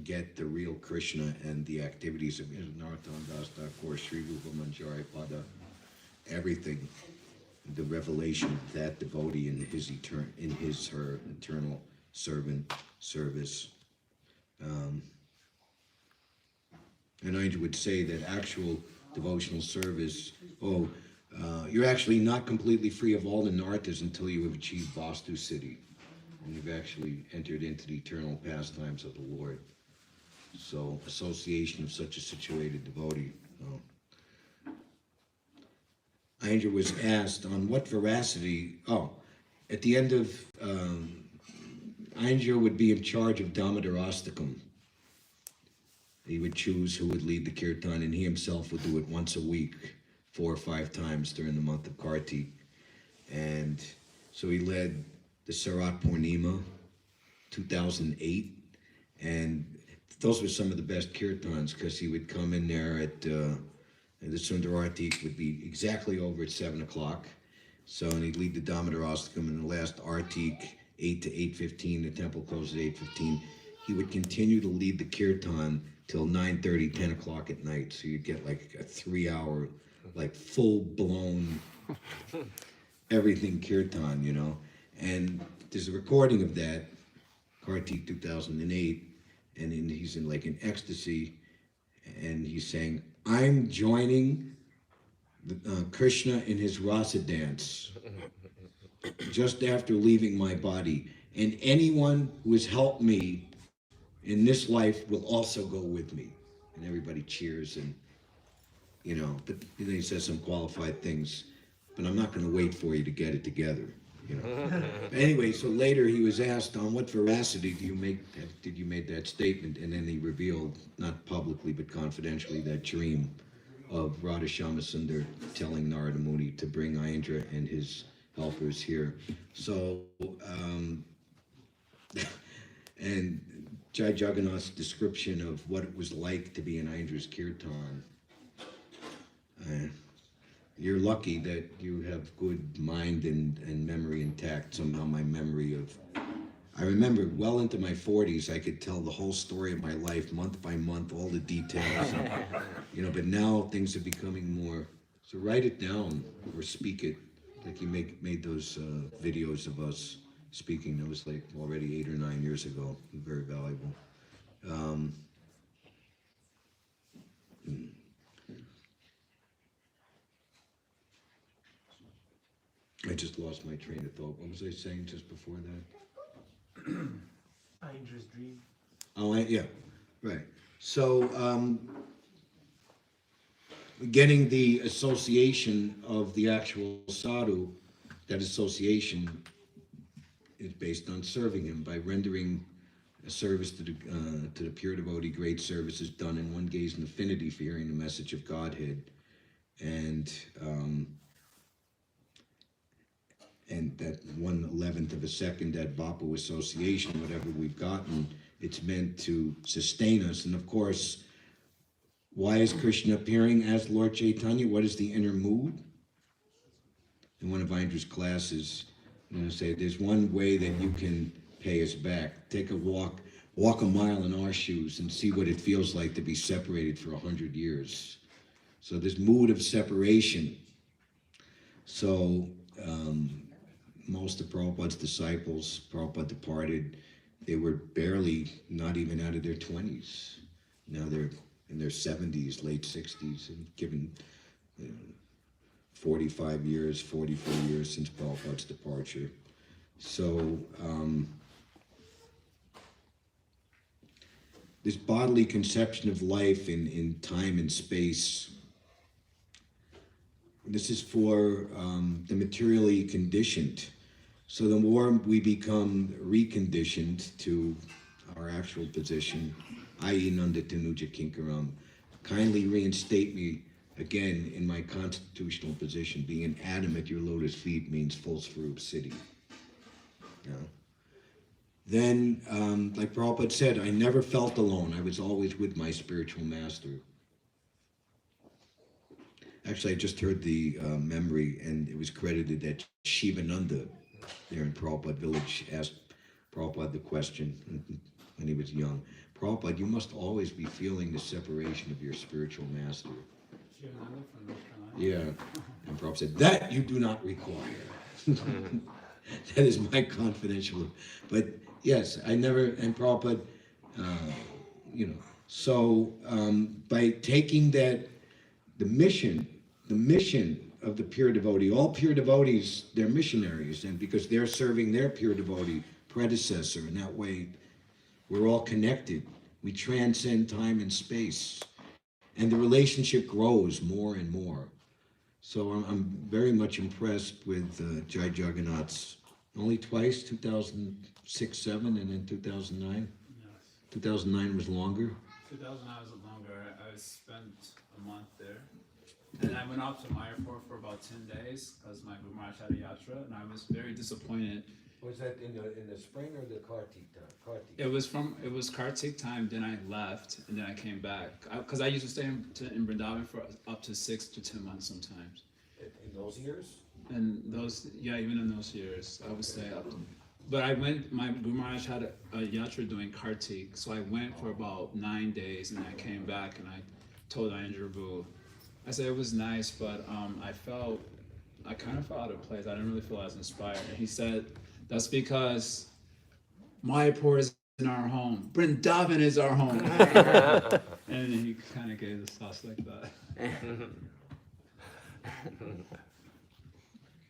get the real Krishna and the activities of Narottam Das Thakur, Sri Rupa Manjari Pada, everything, the revelation of that devotee in her eternal servant service. And Aindra would say that actual devotional service, you're actually not completely free of all the nartas until you have achieved Vastu Siddhi, and you've actually entered into the eternal pastimes of the Lord. So, association of such a situated devotee. Aindra was asked on what veracity. At the end of Aindra would be in charge of Damodarastakam. He would choose who would lead the kirtan, and he himself would do it once a week, 4 or 5 times during the month of Kartik. And so he led the Sarat Purnima, 2008, and those were some of the best kirtans, because he would come in there at the Sundarartik would be exactly over at 7 o'clock. So, and he'd lead the Damodarastakam, and the last Artik, 8 to 8:15, the temple closed at 8:15. He would continue to lead the kirtan till 9:30, 10 o'clock at night. So you'd get like a 3-hour, like full-blown everything kirtan, And there's a recording of that, Kartik 2008, and he's in like an ecstasy, and he's saying, I'm joining Krishna in his rasa dance just after leaving my body, and anyone who has helped me in this life will also go with me. And everybody cheers, and but then he says some qualified things, but I'm not going to wait for you to get it together. Anyway, so later he was asked, on what veracity did you make that statement? And then he revealed, not publicly but confidentially, that dream of Radha Shyamasundar telling Narada Muni to bring Aindra and his helpers here. So, and Jai Jagannath's description of what it was like to be in Aindra's kirtan. You're lucky that you have good mind and memory intact. Somehow my memory I remember well into my 40s, I could tell the whole story of my life, month by month, all the details. And, but now things are becoming more, so write it down or speak it. Like you made those videos of us speaking. That was like already 8 or 9 years ago. Very valuable. I just lost my train of thought. What was I saying just before that? Aindra's dream. Oh, yeah, right. So, getting the association of the actual sadhu, that association is based on serving him by rendering a service to the pure devotee. Great service is done in one gaze and affinity for hearing the message of Godhead, and that 1/11 of a second, that Vapu association, whatever we've gotten, it's meant to sustain us. And of course, why is Krishna appearing as Lord Chaitanya? What is the inner mood? In one of Aindra's classes, I'm going to say, there's one way that you can pay us back. Take a walk a mile in our shoes and see what it feels like to be separated for 100 years. So this mood of separation. So, most of Prabhupada's disciples, Prabhupada departed, they were barely, not even out of their 20s. Now they're in their 70s, late 60s, and given 45 years, 44 years since Prabhupada's departure. So, this bodily conception of life in time and space. This is for the materially conditioned. So the more we become reconditioned to our actual position, i.e. Nanda Tanuja Kinkaram, kindly reinstate me again in my constitutional position. Being an atom at your lotus feet means full Swarup City. You know? Then, like Prabhupada said, I never felt alone. I was always with my spiritual master. Actually, I just heard the memory, and it was credited that Shivananda there in Prabhupada village asked Prabhupada the question when he was young. Prabhupada, you must always be feeling the separation of your spiritual master. Yeah. And Prabhupada said, that you do not require. That is my confidential. But yes, I never, and Prabhupada, you know, so by taking that, the mission of the pure devotee, all pure devotees, they're missionaries, and because they're serving their pure devotee predecessor, in that way, we're all connected. We transcend time and space, and the relationship grows more and more. So I'm very much impressed with Jai Jagannath's, only twice, 2006, 7, and then 2009. Yes. 2009 was longer. 2009 was longer. I spent a month there. And I went out to Mayapur for about 10 days because my Guru Maharaj had a yatra, and I was very disappointed. Was that in the spring or the Kartik time? It was Kartik time, then I left, and then I came back. Because I used to stay in Vrindavan for up to 6 to 10 months sometimes. In those years? And those, yeah, even in those years, I would stay up. But I went, my Guru Maharaj had a yatra doing Kartik, so I went for about 9 days, and then I came back, and I told Aindra Prabhu, I said it was nice, but I kind of felt out of place. I didn't really feel as inspired. And he said, that's because Mayapur is in our home. Vrindavan is our home. And he kind of gave the sauce like that.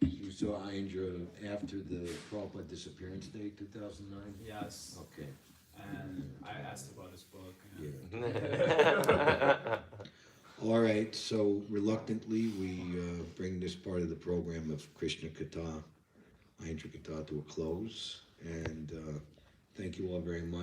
You saw Aindra after the Prabhupada disappearance day, 2009? Yes. Okay. And I asked about his book. Yeah. All right, so reluctantly we bring this part of the program of Krishna Katha, Aindra Katha, to a close. And thank you all very much.